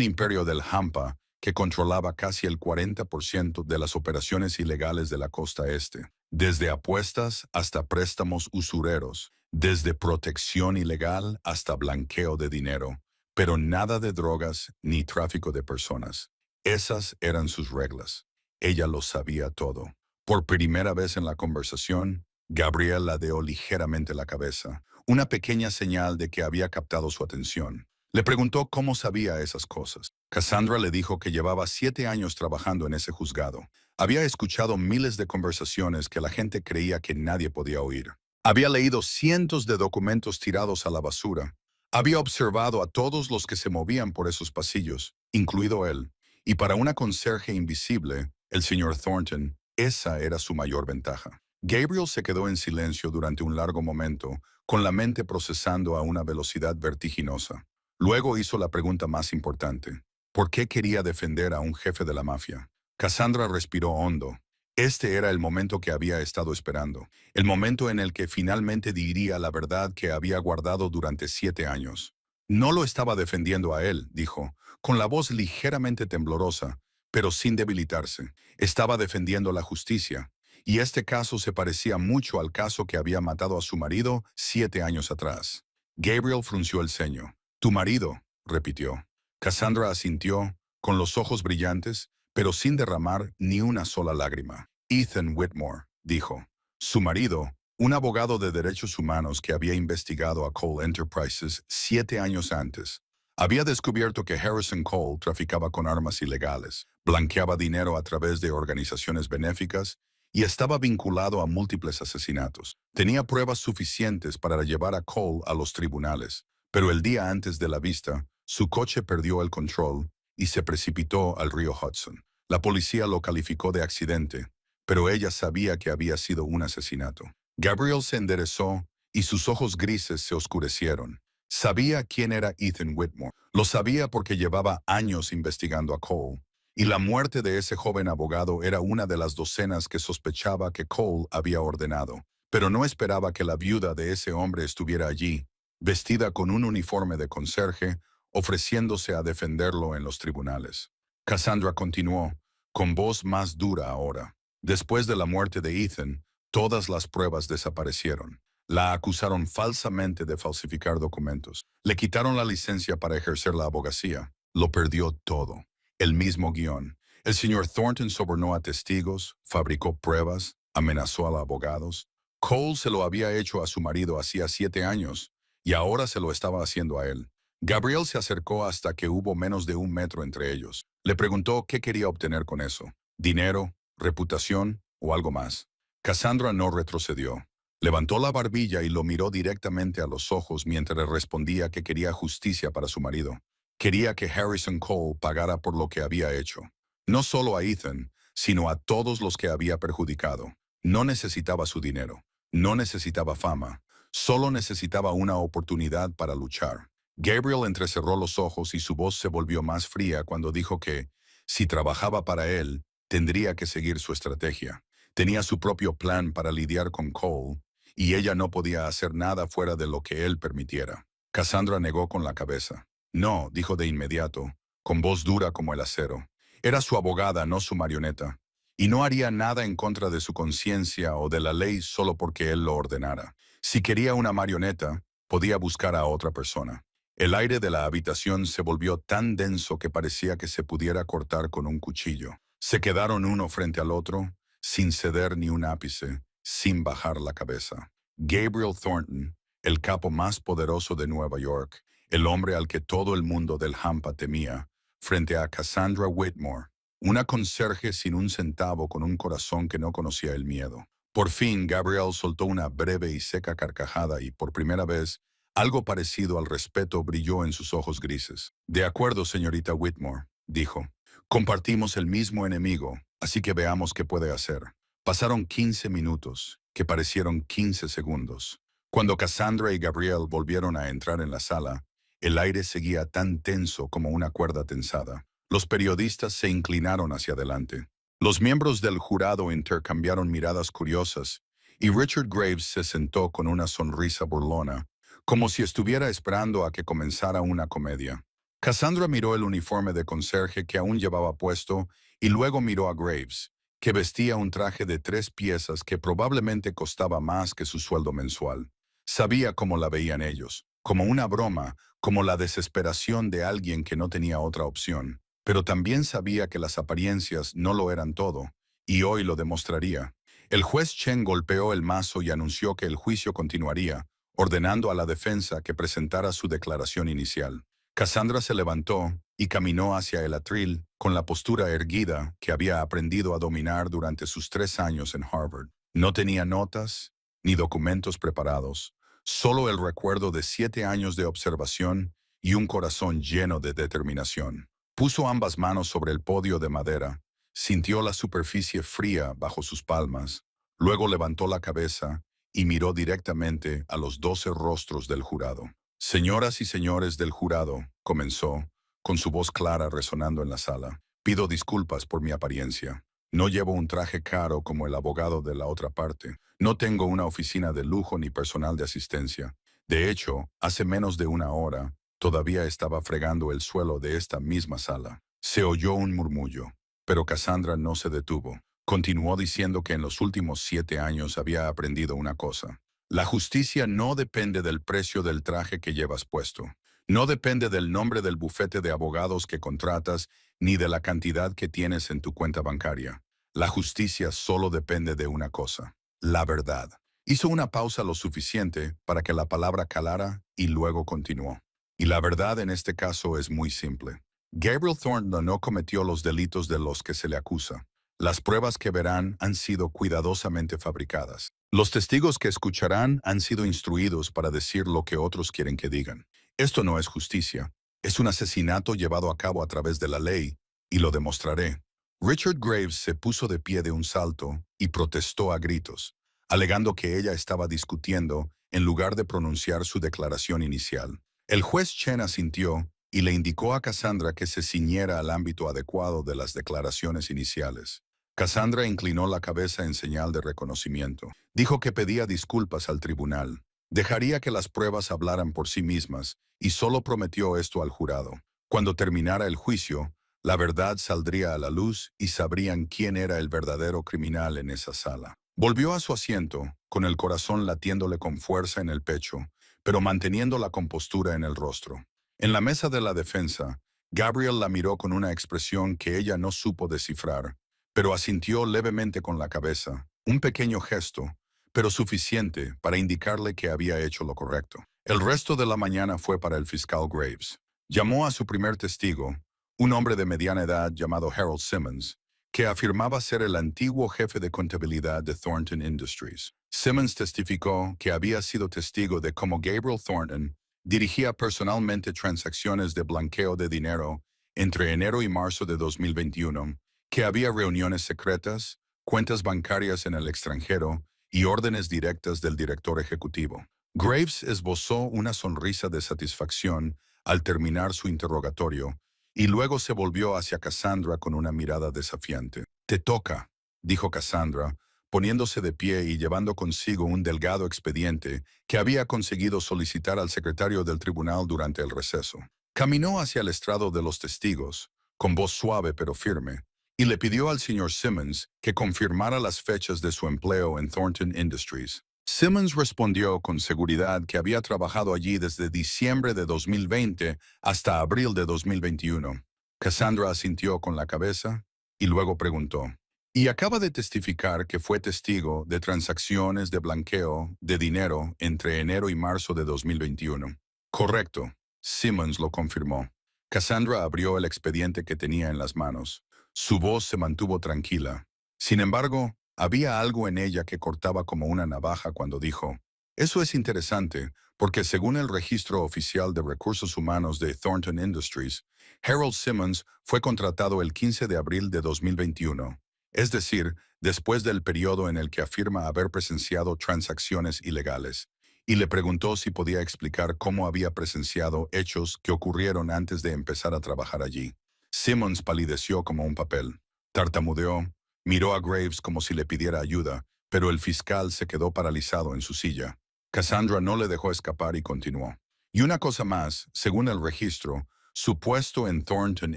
A: imperio del hampa que controlaba casi el 40% de las operaciones ilegales de la costa este, desde apuestas hasta préstamos usureros, desde protección ilegal hasta blanqueo de dinero, pero nada de drogas ni tráfico de personas. Esas eran sus reglas. Ella lo sabía todo. Por primera vez en la conversación, Gabriel ladeó ligeramente la cabeza, una pequeña señal de que había captado su atención. Le preguntó cómo sabía esas cosas. Cassandra le dijo que llevaba 7 años trabajando en ese juzgado. Había escuchado miles de conversaciones que la gente creía que nadie podía oír. Había leído cientos de documentos tirados a la basura. Había observado a todos los que se movían por esos pasillos, incluido él. Y para una conserje invisible, el señor Thornton, esa era su mayor ventaja. Gabriel se quedó en silencio durante un largo momento, con la mente procesando a una velocidad vertiginosa. Luego hizo la pregunta más importante. ¿Por qué quería defender a un jefe de la mafia? Cassandra respiró hondo. Este era el momento que había estado esperando, el momento en el que finalmente diría la verdad que había guardado durante 7 años. No lo estaba defendiendo a él, dijo, con la voz ligeramente temblorosa, pero sin debilitarse. Estaba defendiendo la justicia, y este caso se parecía mucho al caso que había matado a su marido 7 años atrás. Gabriel frunció el ceño. «Tu marido», repitió. Cassandra asintió, con los ojos brillantes, pero sin derramar ni una sola lágrima. «Ethan Whitmore», dijo. Su marido, un abogado de derechos humanos que había investigado a Cole Enterprises 7 años antes, había descubierto que Harrison Cole traficaba con armas ilegales, blanqueaba dinero a través de organizaciones benéficas y estaba vinculado a múltiples asesinatos. Tenía pruebas suficientes para llevar a Cole a los tribunales, pero el día antes de la vista, su coche perdió el control y se precipitó al río Hudson. La policía lo calificó de accidente, pero ella sabía que había sido un asesinato. Gabriel se enderezó y sus ojos grises se oscurecieron. Sabía quién era Ethan Whitmore. Lo sabía porque llevaba años investigando a Cole, y la muerte de ese joven abogado era una de las docenas que sospechaba que Cole había ordenado. Pero no esperaba que la viuda de ese hombre estuviera allí, vestida con un uniforme de conserje, ofreciéndose a defenderlo en los tribunales. Cassandra continuó, con voz más dura ahora. Después de la muerte de Ethan, todas las pruebas desaparecieron. La acusaron falsamente de falsificar documentos. Le quitaron la licencia para ejercer la abogacía. Lo perdió todo. El mismo guión. El señor Thornton sobornó a testigos, fabricó pruebas, amenazó a los abogados. Cole se lo había hecho a su marido hacía 7 años, y ahora se lo estaba haciendo a él. Gabriel se acercó hasta que hubo menos de 1 metro entre ellos. Le preguntó qué quería obtener con eso. ¿Dinero, reputación o algo más? Cassandra no retrocedió. Levantó la barbilla y lo miró directamente a los ojos mientras respondía que quería justicia para su marido. Quería que Harrison Cole pagara por lo que había hecho. No solo a Ethan, sino a todos los que había perjudicado. No necesitaba su dinero. No necesitaba fama. Solo necesitaba una oportunidad para luchar. Gabriel entrecerró los ojos y su voz se volvió más fría cuando dijo que, si trabajaba para él, tendría que seguir su estrategia. Tenía su propio plan para lidiar con Cole, y ella no podía hacer nada fuera de lo que él permitiera. Cassandra negó con la cabeza. «No», dijo de inmediato, con voz dura como el acero. Era su abogada, no su marioneta, y no haría nada en contra de su conciencia o de la ley solo porque él lo ordenara. Si quería una marioneta, podía buscar a otra persona. El aire de la habitación se volvió tan denso que parecía que se pudiera cortar con un cuchillo. Se quedaron uno frente al otro, sin ceder ni un ápice, sin bajar la cabeza. Gabriel Thornton, el capo más poderoso de Nueva York, el hombre al que todo el mundo del hampa temía, frente a Cassandra Whitmore, una conserje sin un centavo con un corazón que no conocía el miedo. Por fin, Gabriel soltó una breve y seca carcajada y, por primera vez, algo parecido al respeto brilló en sus ojos grises. «De acuerdo, señorita Whitmore», dijo. «Compartimos el mismo enemigo, así que veamos qué puede hacer». Pasaron 15 minutos, que parecieron 15 segundos. Cuando Cassandra y Gabriel volvieron a entrar en la sala, el aire seguía tan tenso como una cuerda tensada. Los periodistas se inclinaron hacia adelante. Los miembros del jurado intercambiaron miradas curiosas, y Richard Graves se sentó con una sonrisa burlona, como si estuviera esperando a que comenzara una comedia. Cassandra miró el uniforme de conserje que aún llevaba puesto y luego miró a Graves, que vestía un traje de 3 piezas que probablemente costaba más que su sueldo mensual. Sabía cómo la veían ellos, como una broma, como la desesperación de alguien que no tenía otra opción. Pero también sabía que las apariencias no lo eran todo, y hoy lo demostraría. El juez Chen golpeó el mazo y anunció que el juicio continuaría, ordenando a la defensa que presentara su declaración inicial. Cassandra se levantó y caminó hacia el atril con la postura erguida que había aprendido a dominar durante sus 3 años en Harvard. No tenía notas ni documentos preparados, solo el recuerdo de 7 años de observación y un corazón lleno de determinación. Puso ambas manos sobre el podio de madera, sintió la superficie fría bajo sus palmas, luego levantó la cabeza y miró directamente a los 12 rostros del jurado. Señoras y señores del jurado, comenzó, con su voz clara resonando en la sala. Pido disculpas por mi apariencia. No llevo un traje caro como el abogado de la otra parte. No tengo una oficina de lujo ni personal de asistencia. De hecho, hace menos de una hora, todavía estaba fregando el suelo de esta misma sala. Se oyó un murmullo, pero Cassandra no se detuvo. Continuó diciendo que en los últimos 7 años había aprendido una cosa. La justicia no depende del precio del traje que llevas puesto. No depende del nombre del bufete de abogados que contratas ni de la cantidad que tienes en tu cuenta bancaria. La justicia solo depende de una cosa: la verdad. Hizo una pausa lo suficiente para que la palabra calara y luego continuó. Y la verdad en este caso es muy simple. Gabriel Thornton no cometió los delitos de los que se le acusa. Las pruebas que verán han sido cuidadosamente fabricadas. Los testigos que escucharán han sido instruidos para decir lo que otros quieren que digan. Esto no es justicia. Es un asesinato llevado a cabo a través de la ley, y lo demostraré. Richard Graves se puso de pie de un salto y protestó a gritos, alegando que ella estaba discutiendo en lugar de pronunciar su declaración inicial. El juez Chen asintió y le indicó a Cassandra que se ciñera al ámbito adecuado de las declaraciones iniciales. Cassandra inclinó la cabeza en señal de reconocimiento. Dijo que pedía disculpas al tribunal. Dejaría que las pruebas hablaran por sí mismas y solo prometió esto al jurado. Cuando terminara el juicio, la verdad saldría a la luz y sabrían quién era el verdadero criminal en esa sala. Volvió a su asiento, con el corazón latiéndole con fuerza en el pecho, pero manteniendo la compostura en el rostro. En la mesa de la defensa, Gabriel la miró con una expresión que ella no supo descifrar, pero asintió levemente con la cabeza, un pequeño gesto, pero suficiente para indicarle que había hecho lo correcto. El resto de la mañana fue para el fiscal Graves. Llamó a su primer testigo, un hombre de mediana edad llamado Harold Simmons, que afirmaba ser el antiguo jefe de contabilidad de Thornton Industries. Simmons testificó que había sido testigo de cómo Gabriel Thornton dirigía personalmente transacciones de blanqueo de dinero entre enero y marzo de 2021, que había reuniones secretas, cuentas bancarias en el extranjero y órdenes directas del director ejecutivo. Graves esbozó una sonrisa de satisfacción al terminar su interrogatorio y luego se volvió hacia Cassandra con una mirada desafiante. «Te toca», dijo Cassandra, poniéndose de pie y llevando consigo un delgado expediente que había conseguido solicitar al secretario del tribunal durante el receso. Caminó hacia el estrado de los testigos, con voz suave pero firme, y le pidió al señor Simmons que confirmara las fechas de su empleo en Thornton Industries. Simmons respondió con seguridad que había trabajado allí desde diciembre de 2020 hasta abril de 2021. Cassandra asintió con la cabeza y luego preguntó: «¿Y acaba de testificar que fue testigo de transacciones de blanqueo de dinero entre enero y marzo de 2021?» «Correcto», Simmons lo confirmó. Cassandra abrió el expediente que tenía en las manos. Su voz se mantuvo tranquila. Sin embargo, había algo en ella que cortaba como una navaja cuando dijo: «Eso es interesante, porque según el registro oficial de recursos humanos de Thornton Industries, Harold Simmons fue contratado el 15 de abril de 2021, es decir, después del periodo en el que afirma haber presenciado transacciones ilegales», y le preguntó si podía explicar cómo había presenciado hechos que ocurrieron antes de empezar a trabajar allí. Simmons palideció como un papel. Tartamudeó, miró a Graves como si le pidiera ayuda, pero el fiscal se quedó paralizado en su silla. Cassandra no le dejó escapar y continuó. Y una cosa más, según el registro, su puesto en Thornton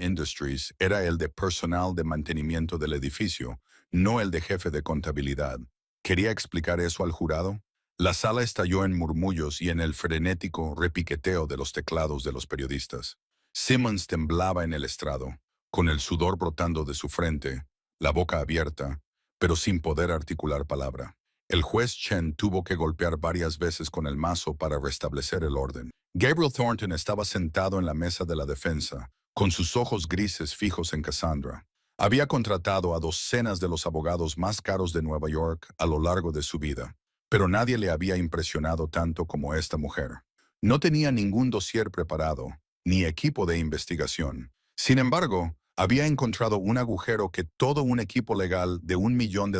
A: Industries era el de personal de mantenimiento del edificio, no el de jefe de contabilidad. ¿Quería explicar eso al jurado? La sala estalló en murmullos y en el frenético repiqueteo de los teclados de los periodistas. Simmons temblaba en el estrado, con el sudor brotando de su frente, la boca abierta, pero sin poder articular palabra. El juez Chen tuvo que golpear varias veces con el mazo para restablecer el orden. Gabriel Thornton estaba sentado en la mesa de la defensa, con sus ojos grises fijos en Cassandra. Había contratado a docenas de los abogados más caros de Nueva York a lo largo de su vida, pero nadie le había impresionado tanto como esta mujer. No tenía ningún dossier preparado, ni equipo de investigación. Sin embargo, había encontrado un agujero que todo un equipo legal de $1 millón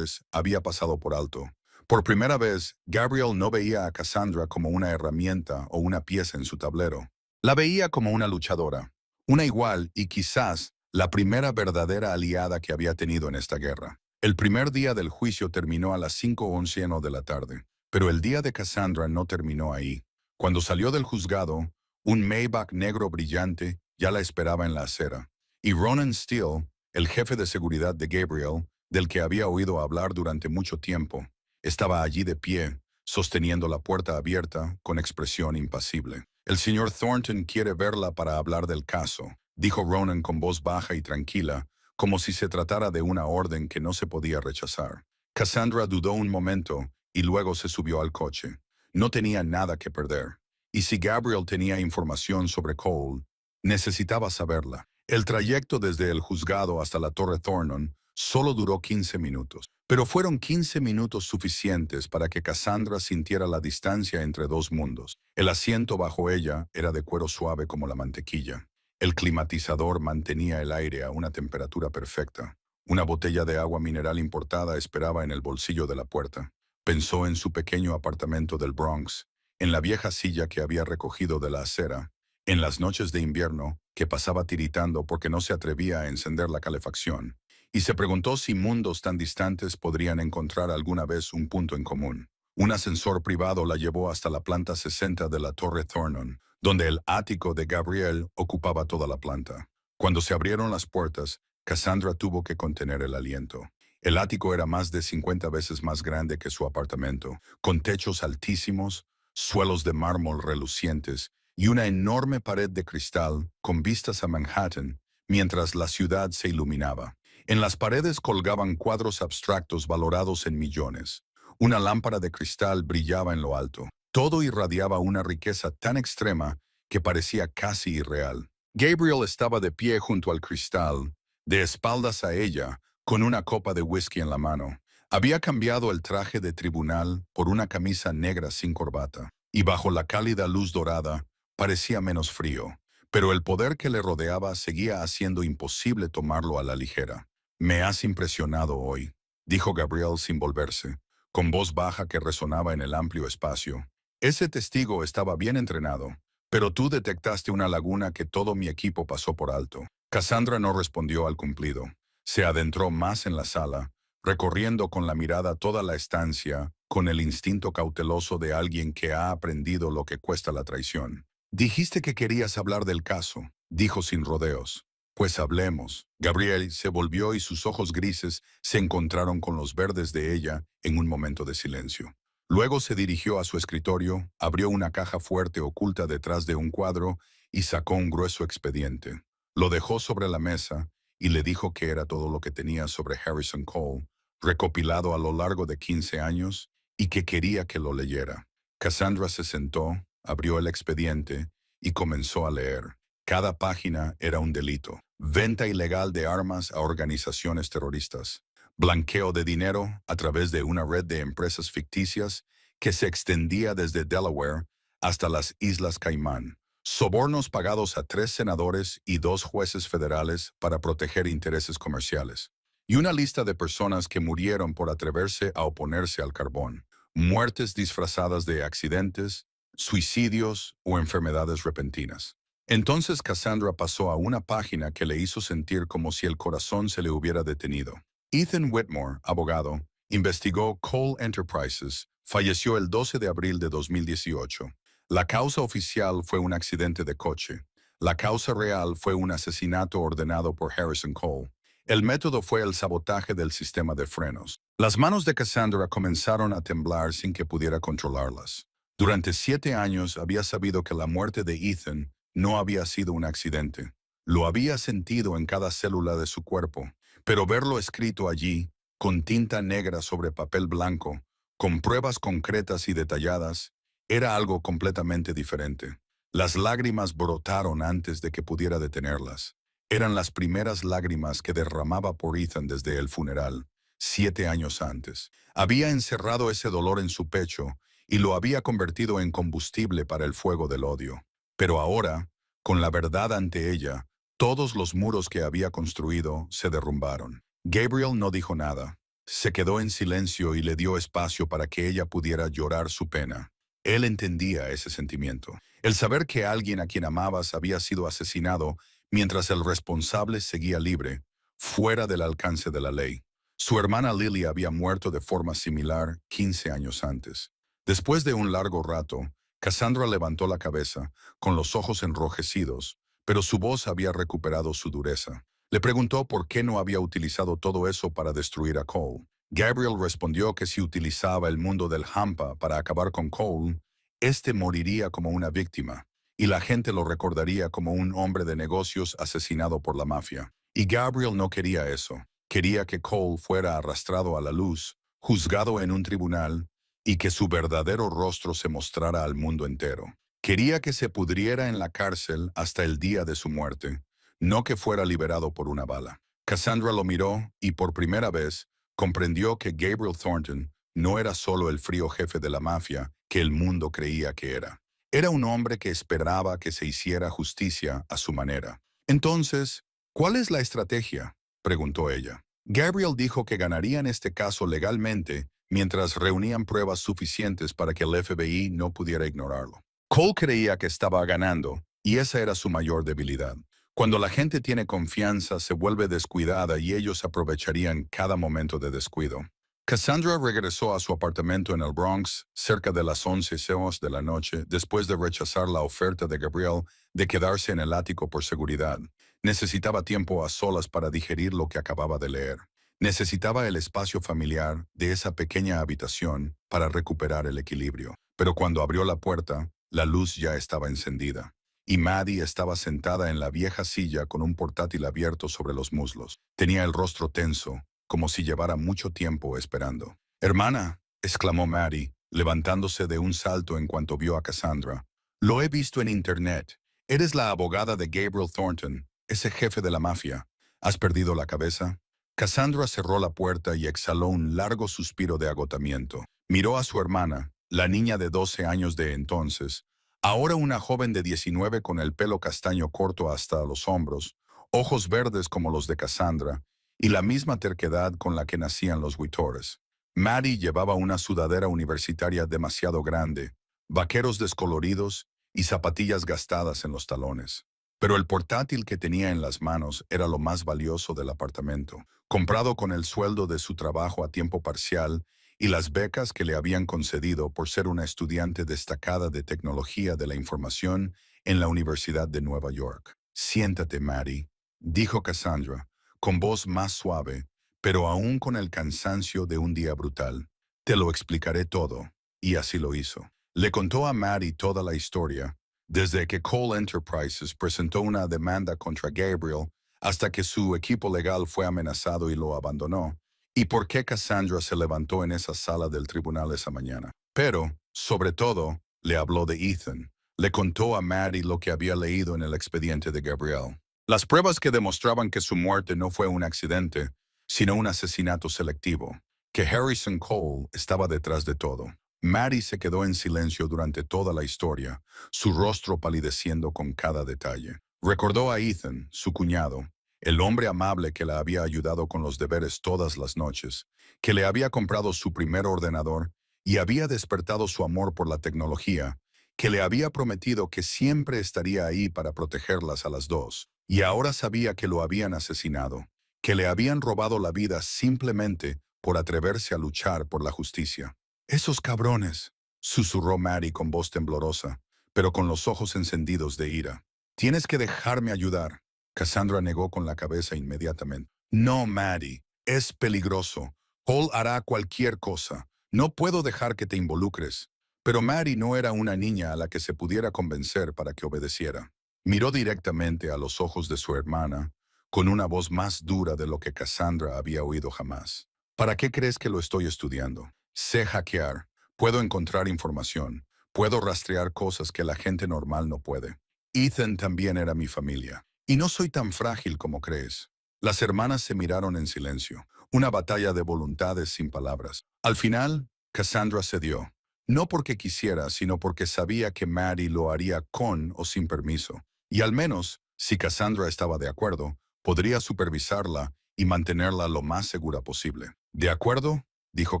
A: había pasado por alto. Por primera vez, Gabriel no veía a Cassandra como una herramienta o una pieza en su tablero. La veía como una luchadora, una igual y quizás la primera verdadera aliada que había tenido en esta guerra. El primer día del juicio terminó a las 5:11 de la tarde, pero el día de Cassandra no terminó ahí. Cuando salió del juzgado, un Maybach negro brillante ya la esperaba en la acera, y Ronan Steele, el jefe de seguridad de Gabriel, del que había oído hablar durante mucho tiempo, estaba allí de pie, sosteniendo la puerta abierta con expresión impasible. «El señor Thornton quiere verla para hablar del caso», dijo Ronan con voz baja y tranquila, como si se tratara de una orden que no se podía rechazar. Cassandra dudó un momento y luego se subió al coche. No tenía nada que perder. Y si Gabriel tenía información sobre Cole, necesitaba saberla. El trayecto desde el juzgado hasta la Torre Thornton solo duró 15 minutos. Pero fueron 15 minutos suficientes para que Cassandra sintiera la distancia entre dos mundos. El asiento bajo ella era de cuero suave como la mantequilla. El climatizador mantenía el aire a una temperatura perfecta. Una botella de agua mineral importada esperaba en el bolsillo de la puerta. Pensó en su pequeño apartamento del Bronx, en la vieja silla que había recogido de la acera, en las noches de invierno que pasaba tiritando porque no se atrevía a encender la calefacción, y se preguntó si mundos tan distantes podrían encontrar alguna vez un punto en común. Un ascensor privado la llevó hasta la planta 60 de la Torre Thornton, donde el ático de Gabriel ocupaba toda la planta. Cuando se abrieron las puertas, Cassandra tuvo que contener el aliento. El ático era más de 50 veces más grande que su apartamento, con techos altísimos, suelos de mármol relucientes y una enorme pared de cristal con vistas a Manhattan, mientras la ciudad se iluminaba. En las paredes colgaban cuadros abstractos valorados en millones. Una lámpara de cristal brillaba en lo alto. Todo irradiaba una riqueza tan extrema que parecía casi irreal. Gabriel estaba de pie junto al cristal, de espaldas a ella, con una copa de whisky en la mano. Había cambiado el traje de tribunal por una camisa negra sin corbata, y bajo la cálida luz dorada parecía menos frío, pero el poder que le rodeaba seguía haciendo imposible tomarlo a la ligera. «Me has impresionado hoy», dijo Gabriel sin volverse, con voz baja que resonaba en el amplio espacio. «Ese testigo estaba bien entrenado, pero tú detectaste una laguna que todo mi equipo pasó por alto». Cassandra no respondió al cumplido. Se adentró más en la sala, recorriendo con la mirada toda la estancia, con el instinto cauteloso de alguien que ha aprendido lo que cuesta la traición. «Dijiste que querías hablar del caso», dijo sin rodeos. «Pues hablemos». Gabriel se volvió y sus ojos grises se encontraron con los verdes de ella en un momento de silencio. Luego se dirigió a su escritorio, abrió una caja fuerte oculta detrás de un cuadro y sacó un grueso expediente. Lo dejó sobre la mesa y le dijo que era todo lo que tenía sobre Harrison Cole, recopilado a lo largo de 15 años, y que quería que lo leyera. Cassandra se sentó, abrió el expediente y comenzó a leer. Cada página era un delito. Venta ilegal de armas a organizaciones terroristas. Blanqueo de dinero a través de una red de empresas ficticias que se extendía desde Delaware hasta las Islas Caimán. Sobornos pagados a 3 senadores y 2 jueces federales para proteger intereses comerciales. Y una lista de personas que murieron por atreverse a oponerse al carbón. Muertes disfrazadas de accidentes, suicidios o enfermedades repentinas. Entonces Cassandra pasó a una página que le hizo sentir como si el corazón se le hubiera detenido. Ethan Whitmore, abogado, investigó Cole Enterprises, falleció el 12 de abril de 2018. La causa oficial fue un accidente de coche. La causa real fue un asesinato ordenado por Harrison Cole. El método fue el sabotaje del sistema de frenos. Las manos de Cassandra comenzaron a temblar sin que pudiera controlarlas. Durante 7 años había sabido que la muerte de Ethan no había sido un accidente. Lo había sentido en cada célula de su cuerpo, pero verlo escrito allí, con tinta negra sobre papel blanco, con pruebas concretas y detalladas, era algo completamente diferente. Las lágrimas brotaron antes de que pudiera detenerlas. Eran las primeras lágrimas que derramaba por Ethan desde el funeral, 7 años antes. Había encerrado ese dolor en su pecho y lo había convertido en combustible para el fuego del odio. Pero ahora, con la verdad ante ella, todos los muros que había construido se derrumbaron. Gabriel no dijo nada. Se quedó en silencio y le dio espacio para que ella pudiera llorar su pena. Él entendía ese sentimiento. El saber que alguien a quien amabas había sido asesinado mientras el responsable seguía libre, fuera del alcance de la ley. Su hermana Lily había muerto de forma similar 15 años antes. Después de un largo rato, Cassandra levantó la cabeza, con los ojos enrojecidos, pero su voz había recuperado su dureza. Le preguntó por qué no había utilizado todo eso para destruir a Cole. Gabriel respondió que si utilizaba el mundo del Hampa para acabar con Cole, éste moriría como una víctima, y la gente lo recordaría como un hombre de negocios asesinado por la mafia. Y Gabriel no quería eso. Quería que Cole fuera arrastrado a la luz, juzgado en un tribunal, y que su verdadero rostro se mostrara al mundo entero. Quería que se pudriera en la cárcel hasta el día de su muerte, no que fuera liberado por una bala. Cassandra lo miró y por primera vez comprendió que Gabriel Thornton no era solo el frío jefe de la mafia que el mundo creía que era. Era un hombre que esperaba que se hiciera justicia a su manera. Entonces, ¿cuál es la estrategia?, preguntó ella. Gabriel dijo que ganarían este caso legalmente mientras reunían pruebas suficientes para que el FBI no pudiera ignorarlo. Cole creía que estaba ganando, y esa era su mayor debilidad. Cuando la gente tiene confianza, se vuelve descuidada y ellos aprovecharían cada momento de descuido. Cassandra regresó a su apartamento en el Bronx cerca de las 11 de la noche después de rechazar la oferta de Gabriel de quedarse en el ático por seguridad. Necesitaba tiempo a solas para digerir lo que acababa de leer. Necesitaba el espacio familiar de esa pequeña habitación para recuperar el equilibrio. Pero cuando abrió la puerta, la luz ya estaba encendida, y Maddie estaba sentada en la vieja silla con un portátil abierto sobre los muslos. Tenía el rostro tenso, como si llevara mucho tiempo esperando. «Hermana», exclamó Maddie, levantándose de un salto en cuanto vio a Cassandra. «Lo he visto en internet. Eres la abogada de Gabriel Thornton, ese jefe de la mafia. ¿Has perdido la cabeza?» Cassandra cerró la puerta y exhaló un largo suspiro de agotamiento. Miró a su hermana, la niña de 12 años de entonces, ahora una joven de 19 con el pelo castaño corto hasta los hombros, ojos verdes como los de Cassandra, y la misma terquedad con la que nacían los Whittores. Maddie llevaba una sudadera universitaria demasiado grande, vaqueros descoloridos y zapatillas gastadas en los talones. Pero el portátil que tenía en las manos era lo más valioso del apartamento, comprado con el sueldo de su trabajo a tiempo parcial y las becas que le habían concedido por ser una estudiante destacada de tecnología de la información en la Universidad de Nueva York. «Siéntate, Maddie», dijo Cassandra, con voz más suave, pero aún con el cansancio de un día brutal. «Te lo explicaré todo», y así lo hizo. Le contó a Maddie toda la historia, desde que Cole Enterprises presentó una demanda contra Gabriel hasta que su equipo legal fue amenazado y lo abandonó, y por qué Cassandra se levantó en esa sala del tribunal esa mañana. Pero, sobre todo, le habló de Ethan. Le contó a Maddie lo que había leído en el expediente de Gabriel. Las pruebas que demostraban que su muerte no fue un accidente, sino un asesinato selectivo, que Harrison Cole estaba detrás de todo. Maddie se quedó en silencio durante toda la historia, su rostro palideciendo con cada detalle. Recordó a Ethan, su cuñado, el hombre amable que la había ayudado con los deberes todas las noches, que le había comprado su primer ordenador y había despertado su amor por la tecnología, que le había prometido que siempre estaría ahí para protegerlas a las dos. Y ahora sabía que lo habían asesinado, que le habían robado la vida simplemente por atreverse a luchar por la justicia. «Esos cabrones», susurró Maddie con voz temblorosa, pero con los ojos encendidos de ira. «Tienes que dejarme ayudar». Cassandra negó con la cabeza inmediatamente. «No, Maddie, es peligroso. Cole hará cualquier cosa. No puedo dejar que te involucres». Pero Maddie no era una niña a la que se pudiera convencer para que obedeciera. Miró directamente a los ojos de su hermana, con una voz más dura de lo que Cassandra había oído jamás. ¿Para qué crees que lo estoy estudiando? Sé hackear, puedo encontrar información, puedo rastrear cosas que la gente normal no puede. Ethan también era mi familia, y no soy tan frágil como crees. Las hermanas se miraron en silencio, una batalla de voluntades sin palabras. Al final, Cassandra cedió. No porque quisiera, sino porque sabía que Maddie lo haría con o sin permiso. Y al menos, si Cassandra estaba de acuerdo, podría supervisarla y mantenerla lo más segura posible. «De acuerdo», dijo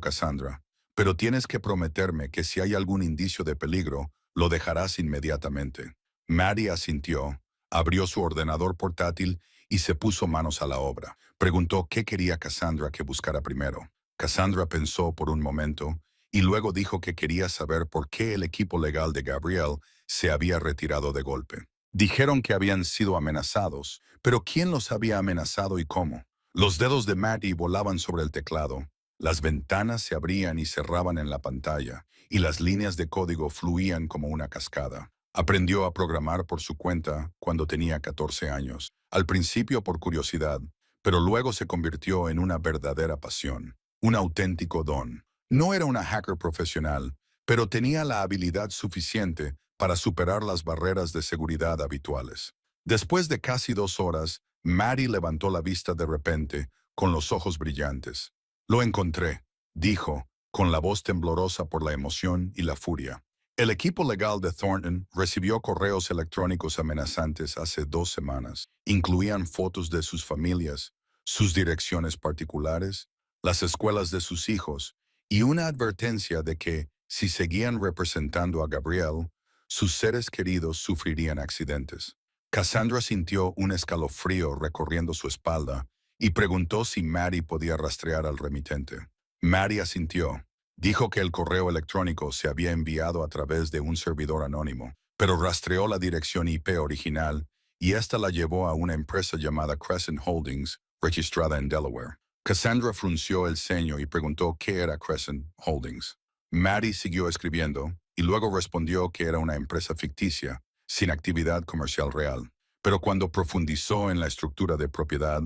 A: Cassandra, «pero tienes que prometerme que si hay algún indicio de peligro, lo dejarás inmediatamente». Maddie asintió, abrió su ordenador portátil y se puso manos a la obra. Preguntó qué quería Cassandra que buscara primero. Cassandra pensó por un momento y luego dijo que quería saber por qué el equipo legal de Gabriel se había retirado de golpe. Dijeron que habían sido amenazados, pero ¿quién los había amenazado y cómo? Los dedos de Maddie volaban sobre el teclado, las ventanas se abrían y cerraban en la pantalla, y las líneas de código fluían como una cascada. Aprendió a programar por su cuenta cuando tenía 14 años, al principio por curiosidad, pero luego se convirtió en una verdadera pasión, un auténtico don. No era una hacker profesional, pero tenía la habilidad suficiente para superar las barreras de seguridad habituales. Después de casi 2 horas, Maddie levantó la vista de repente, con los ojos brillantes. «Lo encontré», dijo, con la voz temblorosa por la emoción y la furia. El equipo legal de Thornton recibió correos electrónicos amenazantes hace 2 semanas. Incluían fotos de sus familias, sus direcciones particulares, las escuelas de sus hijos y una advertencia de que, si seguían representando a Gabriel, sus seres queridos sufrirían accidentes. Cassandra sintió un escalofrío recorriendo su espalda y preguntó si Maddie podía rastrear al remitente. Maddie asintió. Dijo que el correo electrónico se había enviado a través de un servidor anónimo, pero rastreó la dirección IP original y ésta la llevó a una empresa llamada Crescent Holdings, registrada en Delaware. Cassandra frunció el ceño y preguntó qué era Crescent Holdings. Maddie siguió escribiendo y luego respondió que era una empresa ficticia, sin actividad comercial real. Pero cuando profundizó en la estructura de propiedad,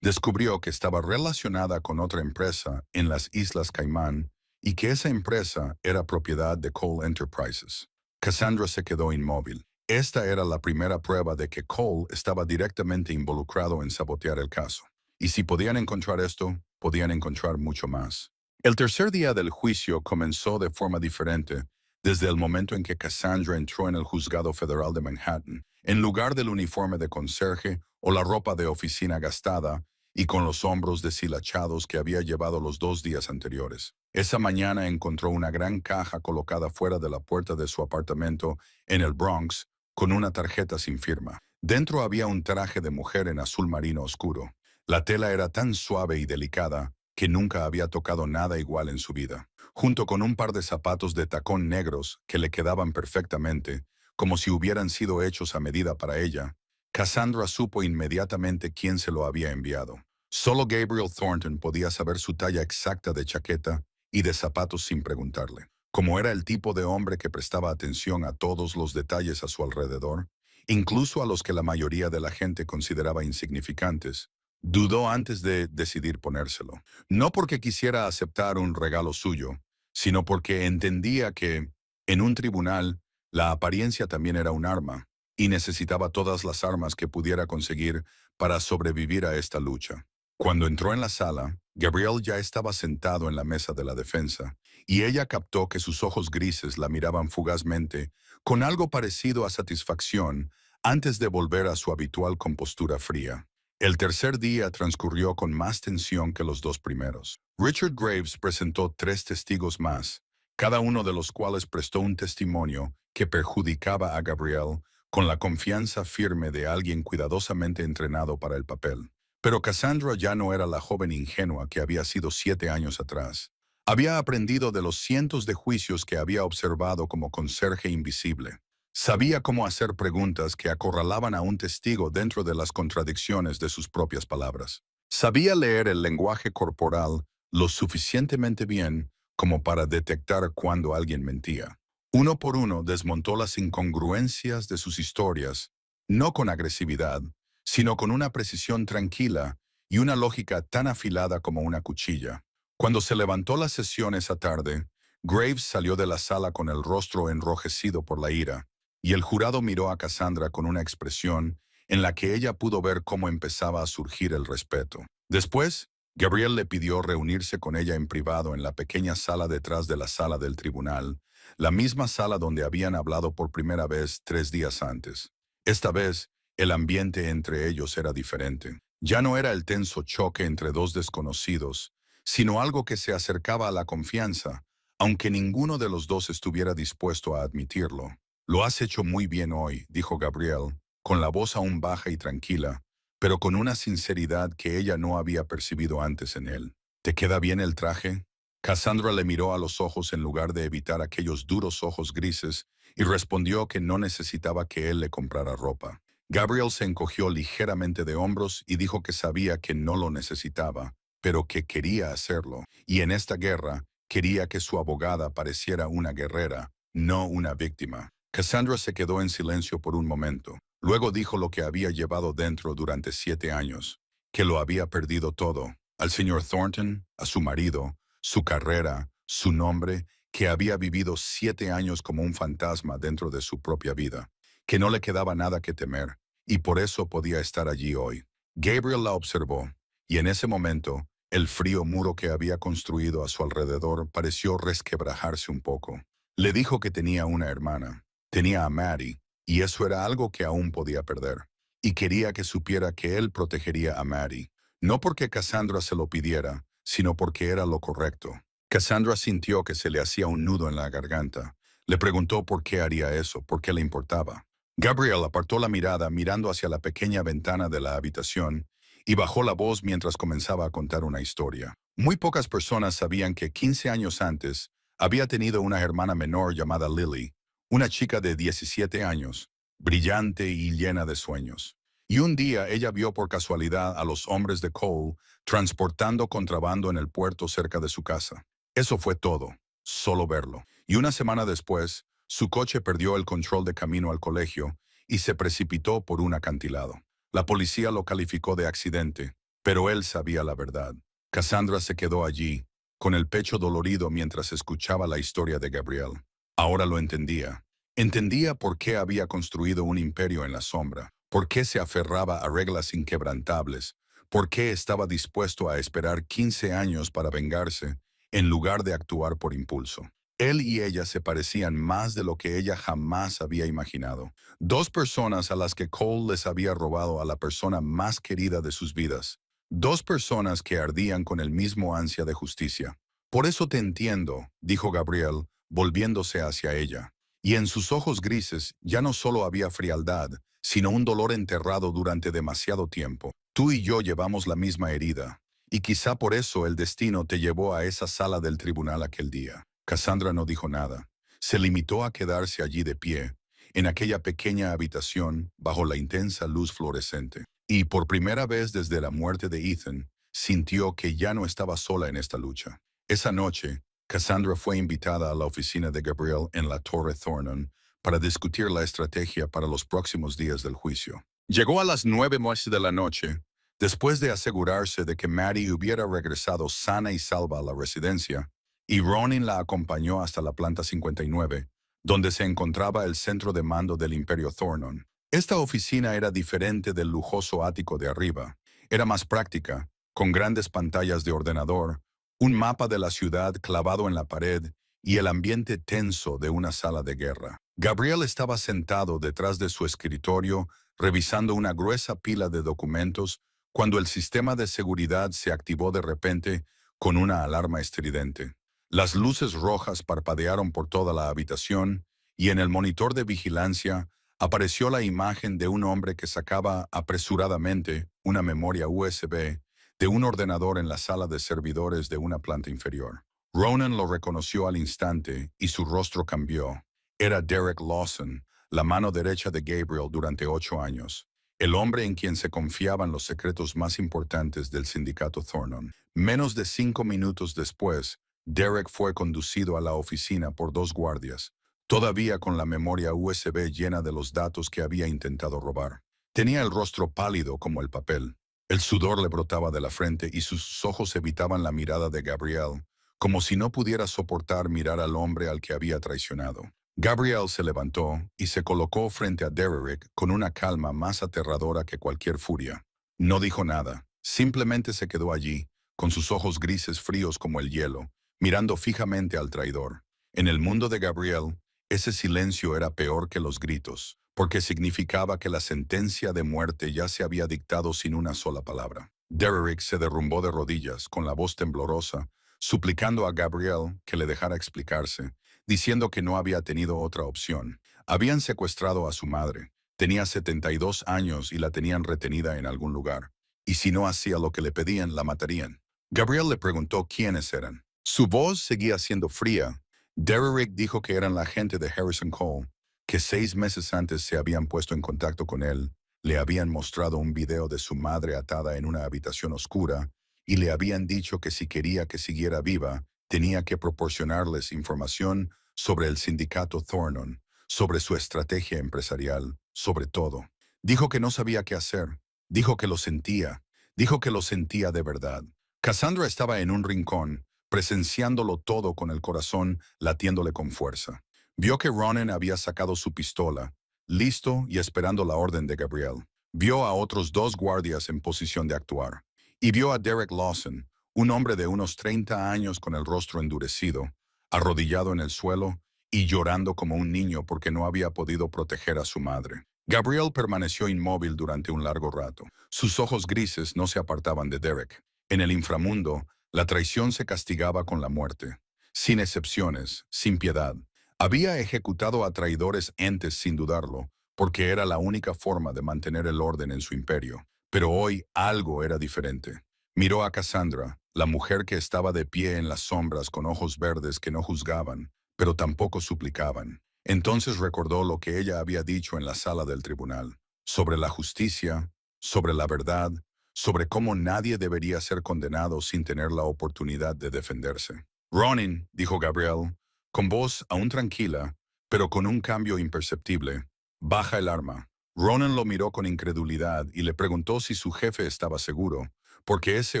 A: descubrió que estaba relacionada con otra empresa en las Islas Caimán y que esa empresa era propiedad de Cole Enterprises. Cassandra se quedó inmóvil. Esta era la primera prueba de que Cole estaba directamente involucrado en sabotear el caso. Y si podían encontrar esto, podían encontrar mucho más. El tercer día del juicio comenzó de forma diferente desde el momento en que Cassandra entró en el juzgado federal de Manhattan. En lugar del uniforme de conserje o la ropa de oficina gastada y con los hombros deshilachados que había llevado los 2 días anteriores. Esa mañana encontró una gran caja colocada fuera de la puerta de su apartamento en el Bronx con una tarjeta sin firma. Dentro había un traje de mujer en azul marino oscuro. La tela era tan suave y delicada que nunca había tocado nada igual en su vida. Junto con un par de zapatos de tacón negros que le quedaban perfectamente, como si hubieran sido hechos a medida para ella, Cassandra supo inmediatamente quién se lo había enviado. Solo Gabriel Thornton podía saber su talla exacta de chaqueta y de zapatos sin preguntarle. Como era el tipo de hombre que prestaba atención a todos los detalles a su alrededor, incluso a los que la mayoría de la gente consideraba insignificantes, dudó antes de decidir ponérselo. No porque quisiera aceptar un regalo suyo, sino porque entendía que, en un tribunal, la apariencia también era un arma, y necesitaba todas las armas que pudiera conseguir para sobrevivir a esta lucha. Cuando entró en la sala, Gabriel ya estaba sentado en la mesa de la defensa, y ella captó que sus ojos grises la miraban fugazmente, con algo parecido a satisfacción, antes de volver a su habitual compostura fría. El tercer día transcurrió con más tensión que los 2 primeros. Richard Graves presentó 3 testigos más, cada uno de los cuales prestó un testimonio que perjudicaba a Gabriel con la confianza firme de alguien cuidadosamente entrenado para el papel. Pero Cassandra ya no era la joven ingenua que había sido 7 años atrás. Había aprendido de los cientos de juicios que había observado como conserje invisible. Sabía cómo hacer preguntas que acorralaban a un testigo dentro de las contradicciones de sus propias palabras. Sabía leer el lenguaje corporal lo suficientemente bien como para detectar cuando alguien mentía. Uno por uno desmontó las incongruencias de sus historias, no con agresividad, sino con una precisión tranquila y una lógica tan afilada como una cuchilla. Cuando se levantó la sesión esa tarde, Graves salió de la sala con el rostro enrojecido por la ira, y el jurado miró a Cassandra con una expresión en la que ella pudo ver cómo empezaba a surgir el respeto. Después, Gabriel le pidió reunirse con ella en privado en la pequeña sala detrás de la sala del tribunal, la misma sala donde habían hablado por primera vez 3 días antes. Esta vez, el ambiente entre ellos era diferente. Ya no era el tenso choque entre dos desconocidos, sino algo que se acercaba a la confianza, aunque ninguno de los dos estuviera dispuesto a admitirlo. Lo has hecho muy bien hoy, dijo Gabriel, con la voz aún baja y tranquila, pero con una sinceridad que ella no había percibido antes en él. ¿Te queda bien el traje? Cassandra le miró a los ojos en lugar de evitar aquellos duros ojos grises y respondió que no necesitaba que él le comprara ropa. Gabriel se encogió ligeramente de hombros y dijo que sabía que no lo necesitaba, pero que quería hacerlo, y en esta guerra quería que su abogada pareciera una guerrera, no una víctima. Cassandra se quedó en silencio por un momento. Luego dijo lo que había llevado dentro durante 7 años, que lo había perdido todo, al señor Thornton, a su marido, su carrera, su nombre, que había vivido 7 años como un fantasma dentro de su propia vida, que no le quedaba nada que temer, y por eso podía estar allí hoy. Gabriel la observó, y en ese momento, el frío muro que había construido a su alrededor pareció resquebrajarse un poco. Le dijo que tenía una hermana, tenía a Maddie, y eso era algo que aún podía perder. Y quería que supiera que él protegería a Maddie, no porque Cassandra se lo pidiera, sino porque era lo correcto. Cassandra sintió que se le hacía un nudo en la garganta. Le preguntó por qué haría eso, por qué le importaba. Gabriel apartó la mirada mirando hacia la pequeña ventana de la habitación y bajó la voz mientras comenzaba a contar una historia. Muy pocas personas sabían que 15 años antes había tenido una hermana menor llamada Lily, una chica de 17 años, brillante y llena de sueños. Y un día ella vio por casualidad a los hombres de Cole transportando contrabando en el puerto cerca de su casa. Eso fue todo, solo verlo. Y una semana después, su coche perdió el control de camino al colegio y se precipitó por un acantilado. La policía lo calificó de accidente, pero él sabía la verdad. Cassandra se quedó allí, con el pecho dolorido mientras escuchaba la historia de Gabriel. Ahora lo entendía. Entendía por qué había construido un imperio en la sombra, por qué se aferraba a reglas inquebrantables, por qué estaba dispuesto a esperar 15 años para vengarse, en lugar de actuar por impulso. Él y ella se parecían más de lo que ella jamás había imaginado. Dos personas a las que Cole les había robado a la persona más querida de sus vidas. Dos personas que ardían con el mismo ansia de justicia. Por eso te entiendo, dijo Gabriel, volviéndose hacia ella. Y en sus ojos grises ya no solo había frialdad, sino un dolor enterrado durante demasiado tiempo. Tú y yo llevamos la misma herida, y quizá por eso el destino te llevó a esa sala del tribunal aquel día. Cassandra no dijo nada. Se limitó a quedarse allí de pie, en aquella pequeña habitación bajo la intensa luz fluorescente. Y por primera vez desde la muerte de Ethan, sintió que ya no estaba sola en esta lucha. Esa noche, Cassandra fue invitada a la oficina de Gabriel en la Torre Thornton para discutir la estrategia para los próximos días del juicio. Llegó a las 9:00 de la noche, después de asegurarse de que Maddie hubiera regresado sana y salva a la residencia, y Ronin la acompañó hasta la planta 59, donde se encontraba el centro de mando del Imperio Thornton. Esta oficina era diferente del lujoso ático de arriba. Era más práctica, con grandes pantallas de ordenador, un mapa de la ciudad clavado en la pared y el ambiente tenso de una sala de guerra. Gabriel estaba sentado detrás de su escritorio, revisando una gruesa pila de documentos, cuando el sistema de seguridad se activó de repente con una alarma estridente. Las luces rojas parpadearon por toda la habitación y en el monitor de vigilancia apareció la imagen de un hombre que sacaba apresuradamente una memoria USB de un ordenador en la sala de servidores de una planta inferior. Ronan lo reconoció al instante y su rostro cambió. Era Derek Lawson, la mano derecha de Gabriel durante 8 años, el hombre en quien se confiaban los secretos más importantes del sindicato Thornton. Menos de 5 minutos después, Derek fue conducido a la oficina por 2 guardias, todavía con la memoria USB llena de los datos que había intentado robar. Tenía el rostro pálido como el papel. El sudor le brotaba de la frente y sus ojos evitaban la mirada de Gabriel, como si no pudiera soportar mirar al hombre al que había traicionado. Gabriel se levantó y se colocó frente a Derek con una calma más aterradora que cualquier furia. No dijo nada, simplemente se quedó allí, con sus ojos grises fríos como el hielo, mirando fijamente al traidor. En el mundo de Gabriel, ese silencio era peor que los gritos, porque significaba que la sentencia de muerte ya se había dictado sin una sola palabra. Derek se derrumbó de rodillas, con la voz temblorosa, suplicando a Gabriel que le dejara explicarse, diciendo que no había tenido otra opción. Habían secuestrado a su madre. Tenía 72 años y la tenían retenida en algún lugar. Y si no hacía lo que le pedían, la matarían. Gabriel le preguntó quiénes eran. Su voz seguía siendo fría. Derek dijo que eran la gente de Harrison Cole, que 6 meses antes se habían puesto en contacto con él, le habían mostrado un video de su madre atada en una habitación oscura y le habían dicho que si quería que siguiera viva, tenía que proporcionarles información sobre el sindicato Thornton, sobre su estrategia empresarial, sobre todo. Dijo que no sabía qué hacer, dijo que lo sentía, dijo que lo sentía de verdad. Cassandra estaba en un rincón, presenciándolo todo con el corazón latiéndole con fuerza. Vio que Ronan había sacado su pistola, listo y esperando la orden de Gabriel. Vio a otros 2 guardias en posición de actuar. Y vio a Derek Lawson, un hombre de unos 30 años con el rostro endurecido, arrodillado en el suelo y llorando como un niño porque no había podido proteger a su madre. Gabriel permaneció inmóvil durante un largo rato. Sus ojos grises no se apartaban de Derek. En el inframundo, la traición se castigaba con la muerte, sin excepciones, sin piedad. Había ejecutado a traidores entes sin dudarlo, porque era la única forma de mantener el orden en su imperio. Pero hoy algo era diferente. Miró a Cassandra, la mujer que estaba de pie en las sombras con ojos verdes que no juzgaban, pero tampoco suplicaban. Entonces recordó lo que ella había dicho en la sala del tribunal, sobre la justicia, sobre la verdad, sobre cómo nadie debería ser condenado sin tener la oportunidad de defenderse. Ronin, dijo Gabriel, con voz aún tranquila, pero con un cambio imperceptible, baja el arma. Ronan lo miró con incredulidad y le preguntó si su jefe estaba seguro, porque ese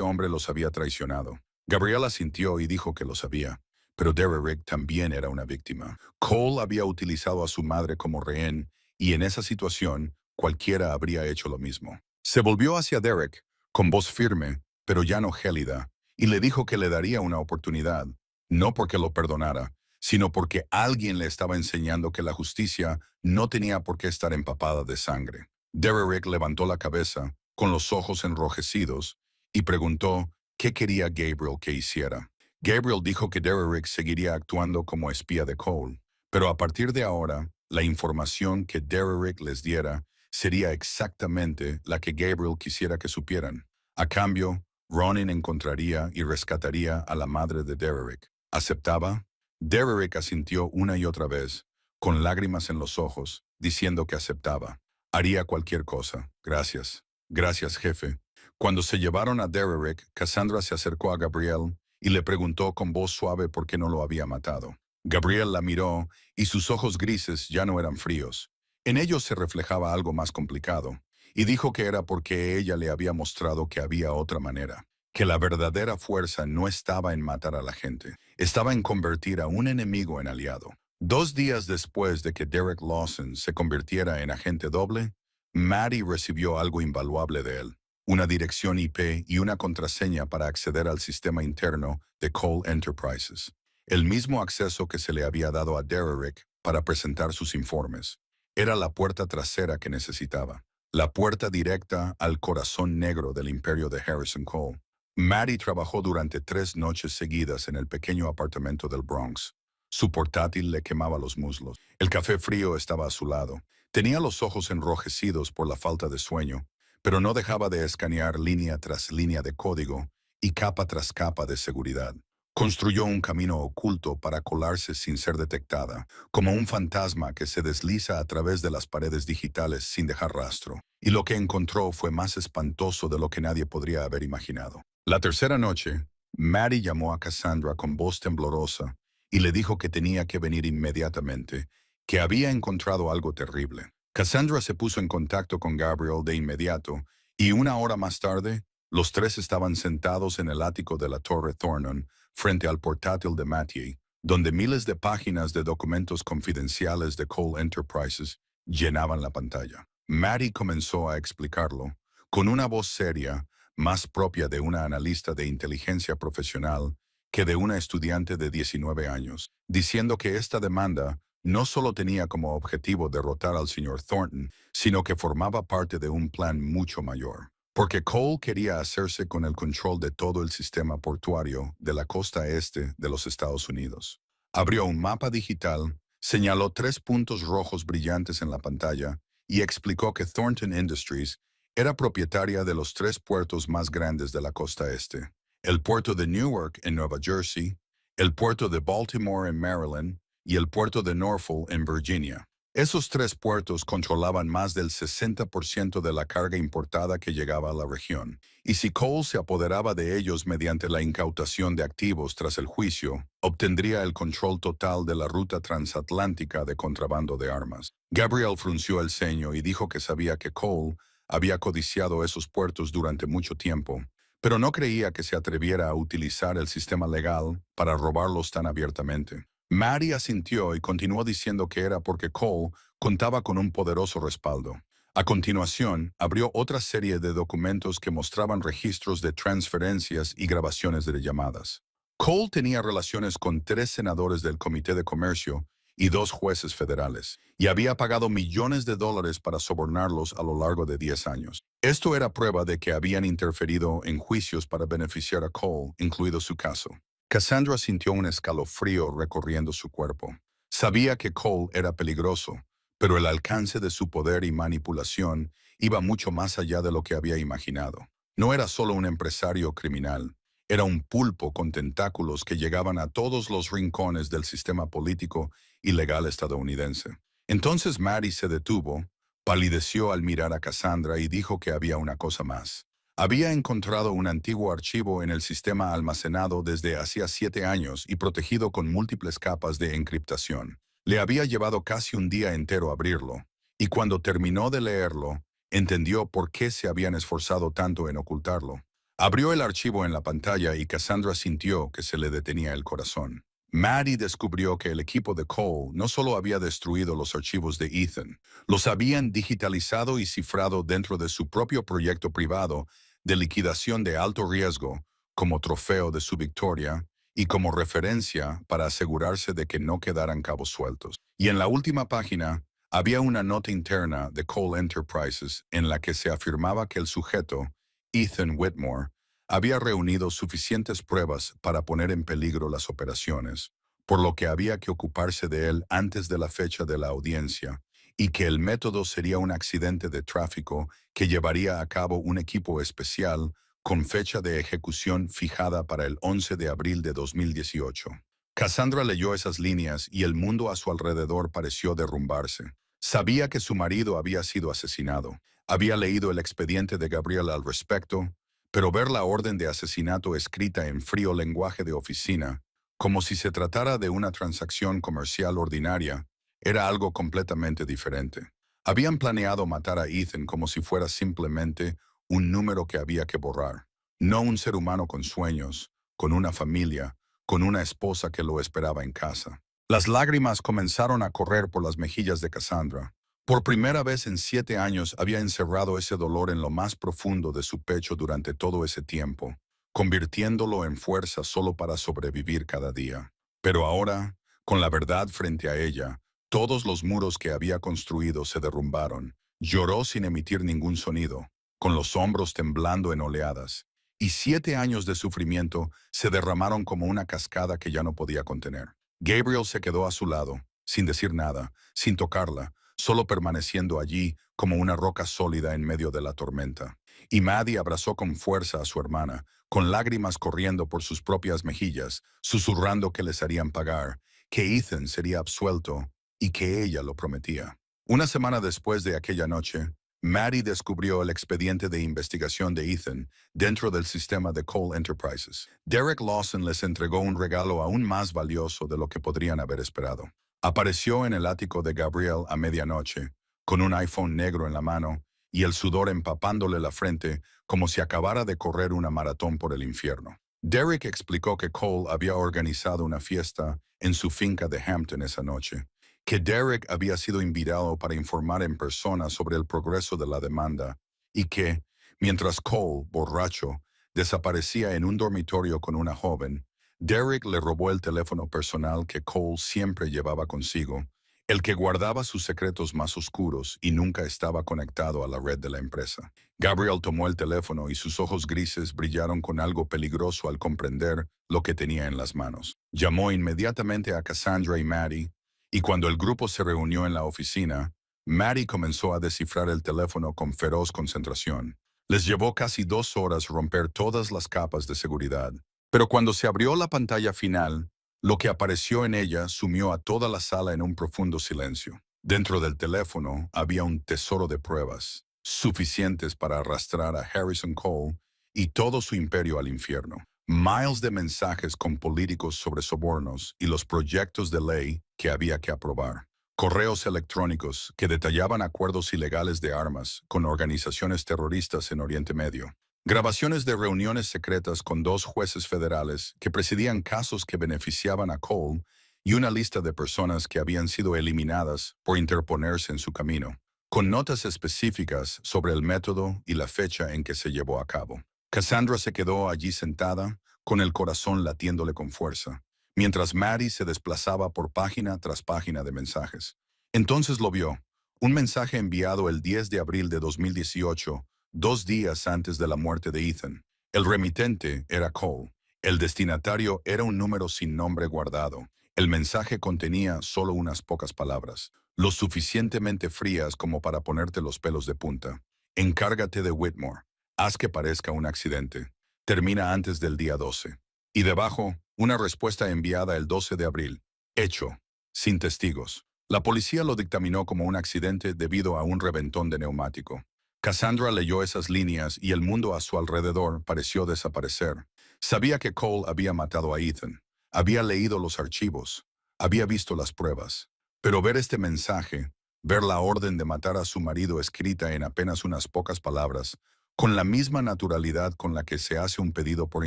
A: hombre los había traicionado. Gabriel asintió y dijo que lo sabía, pero Derek también era una víctima. Cole había utilizado a su madre como rehén y en esa situación cualquiera habría hecho lo mismo. Se volvió hacia Derek, con voz firme, pero ya no gélida, y le dijo que le daría una oportunidad, no porque lo perdonara, sino porque alguien le estaba enseñando que la justicia no tenía por qué estar empapada de sangre. Derek levantó la cabeza, con los ojos enrojecidos, y preguntó qué quería Gabriel que hiciera. Gabriel dijo que Derek seguiría actuando como espía de Cole, pero a partir de ahora, la información que Derek les diera sería exactamente la que Gabriel quisiera que supieran. A cambio, Ronin encontraría y rescataría a la madre de Derek. ¿Aceptaba? Derek asintió una y otra vez, con lágrimas en los ojos, diciendo que aceptaba. Haría cualquier cosa. Gracias. Gracias, jefe. Cuando se llevaron a Derek, Cassandra se acercó a Gabriel y le preguntó con voz suave por qué no lo había matado. Gabriel la miró y sus ojos grises ya no eran fríos. En ellos se reflejaba algo más complicado, y dijo que era porque ella le había mostrado que había otra manera, que la verdadera fuerza no estaba en matar a la gente, estaba en convertir a un enemigo en aliado. 2 días después de que Derek Lawson se convirtiera en agente doble, Maddie recibió algo invaluable de él, una dirección IP y una contraseña para acceder al sistema interno de Cole Enterprises, el mismo acceso que se le había dado a Derek para presentar sus informes. Era la puerta trasera que necesitaba, la puerta directa al corazón negro del imperio de Harrison Cole. Maddie trabajó durante 3 noches seguidas en el pequeño apartamento del Bronx. Su portátil le quemaba los muslos. El café frío estaba a su lado. Tenía los ojos enrojecidos por la falta de sueño, pero no dejaba de escanear línea tras línea de código y capa tras capa de seguridad. Construyó un camino oculto para colarse sin ser detectada, como un fantasma que se desliza a través de las paredes digitales sin dejar rastro. Y lo que encontró fue más espantoso de lo que nadie podría haber imaginado. La tercera noche, Maddie llamó a Cassandra con voz temblorosa y le dijo que tenía que venir inmediatamente, que había encontrado algo terrible. Cassandra se puso en contacto con Gabriel de inmediato y una hora más tarde, los tres estaban sentados en el ático de la Torre Thornton, frente al portátil de Mathieu, donde miles de páginas de documentos confidenciales de Cole Enterprises llenaban la pantalla. Maddie comenzó a explicarlo, con una voz seria, más propia de una analista de inteligencia profesional que de una estudiante de 19 años, diciendo que esta demanda no solo tenía como objetivo derrotar al señor Thornton, sino que formaba parte de un plan mucho mayor. Porque Cole quería hacerse con el control de todo el sistema portuario de la costa este de los Estados Unidos. Abrió un mapa digital, señaló 3 puntos rojos brillantes en la pantalla y explicó que Thornton Industries era propietaria de los 3 puertos más grandes de la costa este: el puerto de Newark en Nueva Jersey, el puerto de Baltimore en Maryland y el puerto de Norfolk en Virginia. Esos 3 puertos controlaban más del 60% de la carga importada que llegaba a la región, y si Cole se apoderaba de ellos mediante la incautación de activos tras el juicio, obtendría el control total de la ruta transatlántica de contrabando de armas. Gabriel frunció el ceño y dijo que sabía que Cole había codiciado esos puertos durante mucho tiempo, pero no creía que se atreviera a utilizar el sistema legal para robarlos tan abiertamente. Maddie asintió y continuó diciendo que era porque Cole contaba con un poderoso respaldo. A continuación, abrió otra serie de documentos que mostraban registros de transferencias y grabaciones de llamadas. Cole tenía relaciones con 3 senadores del Comité de Comercio y 2 jueces federales, y había pagado millones de dólares para sobornarlos a lo largo de 10 años. Esto era prueba de que habían interferido en juicios para beneficiar a Cole, incluido su caso. Cassandra sintió un escalofrío recorriendo su cuerpo. Sabía que Cole era peligroso, pero el alcance de su poder y manipulación iba mucho más allá de lo que había imaginado. No era solo un empresario criminal, era un pulpo con tentáculos que llegaban a todos los rincones del sistema político y legal estadounidense. Entonces Maddie se detuvo, palideció al mirar a Cassandra y dijo que había una cosa más. Había encontrado un antiguo archivo en el sistema almacenado desde hacía 7 años y protegido con múltiples capas de encriptación. Le había llevado casi un día entero abrirlo, y cuando terminó de leerlo, entendió por qué se habían esforzado tanto en ocultarlo. Abrió el archivo en la pantalla y Cassandra sintió que se le detenía el corazón. Maddie descubrió que el equipo de Cole no solo había destruido los archivos de Ethan, los habían digitalizado y cifrado dentro de su propio proyecto privado de liquidación de alto riesgo como trofeo de su victoria y como referencia para asegurarse de que no quedaran cabos sueltos. Y en la última página había una nota interna de Cole Enterprises en la que se afirmaba que el sujeto, Ethan Whitmore, había reunido suficientes pruebas para poner en peligro las operaciones, por lo que había que ocuparse de él antes de la fecha de la audiencia, y que el método sería un accidente de tráfico que llevaría a cabo un equipo especial con fecha de ejecución fijada para el 11 de abril de 2018. Cassandra leyó esas líneas y el mundo a su alrededor pareció derrumbarse. Sabía que su marido había sido asesinado. Había leído el expediente de Gabriel al respecto, pero ver la orden de asesinato escrita en frío lenguaje de oficina, como si se tratara de una transacción comercial ordinaria, era algo completamente diferente. Habían planeado matar a Ethan como si fuera simplemente un número que había que borrar, no un ser humano con sueños, con una familia, con una esposa que lo esperaba en casa. Las lágrimas comenzaron a correr por las mejillas de Cassandra. Por primera vez en 7 años había encerrado ese dolor en lo más profundo de su pecho durante todo ese tiempo, convirtiéndolo en fuerza solo para sobrevivir cada día. Pero ahora, con la verdad frente a ella, todos los muros que había construido se derrumbaron. Lloró sin emitir ningún sonido, con los hombros temblando en oleadas, y 7 años de sufrimiento se derramaron como una cascada que ya no podía contener. Gabriel se quedó a su lado, sin decir nada, sin tocarla, solo permaneciendo allí como una roca sólida en medio de la tormenta. Y Maddie abrazó con fuerza a su hermana, con lágrimas corriendo por sus propias mejillas, susurrando que les harían pagar, que Ethan sería absuelto y que ella lo prometía. Una semana después de aquella noche, Maddie descubrió el expediente de investigación de Ethan dentro del sistema de Cole Enterprises. Derek Lawson les entregó un regalo aún más valioso de lo que podrían haber esperado. Apareció en el ático de Gabriel a medianoche, con un iPhone negro en la mano y el sudor empapándole la frente como si acabara de correr una maratón por el infierno. Derek explicó que Cole había organizado una fiesta en su finca de Hampton esa noche, que Derek había sido invitado para informar en persona sobre el progreso de la demanda y que, mientras Cole, borracho, desaparecía en un dormitorio con una joven, Derek le robó el teléfono personal que Cole siempre llevaba consigo, el que guardaba sus secretos más oscuros y nunca estaba conectado a la red de la empresa. Gabriel tomó el teléfono y sus ojos grises brillaron con algo peligroso al comprender lo que tenía en las manos. Llamó inmediatamente a Cassandra y Maddie, y cuando el grupo se reunió en la oficina, Maddie comenzó a descifrar el teléfono con feroz concentración. Les llevó casi 2 horas romper todas las capas de seguridad. Pero cuando se abrió la pantalla final, lo que apareció en ella sumió a toda la sala en un profundo silencio. Dentro del teléfono había un tesoro de pruebas, suficientes para arrastrar a Harrison Cole y todo su imperio al infierno. Miles de mensajes con políticos sobre sobornos y los proyectos de ley que había que aprobar. Correos electrónicos que detallaban acuerdos ilegales de armas con organizaciones terroristas en Oriente Medio. Grabaciones de reuniones secretas con 2 jueces federales que presidían casos que beneficiaban a Cole y una lista de personas que habían sido eliminadas por interponerse en su camino, con notas específicas sobre el método y la fecha en que se llevó a cabo. Cassandra se quedó allí sentada, con el corazón latiéndole con fuerza, mientras Maddie se desplazaba por página tras página de mensajes. Entonces lo vio, un mensaje enviado el 10 de abril de 2018, 2 días antes de la muerte de Ethan. El remitente era Cole. El destinatario era un número sin nombre guardado. El mensaje contenía solo unas pocas palabras, lo suficientemente frías como para ponerte los pelos de punta. Encárgate de Whitmore. Haz que parezca un accidente. Termina antes del día 12. Y debajo, una respuesta enviada el 12 de abril. Hecho. Sin testigos. La policía lo dictaminó como un accidente debido a un reventón de neumático. Cassandra leyó esas líneas y el mundo a su alrededor pareció desaparecer. Sabía que Cole había matado a Ethan. Había leído los archivos. Había visto las pruebas. Pero ver este mensaje, ver la orden de matar a su marido escrita en apenas unas pocas palabras, con la misma naturalidad con la que se hace un pedido por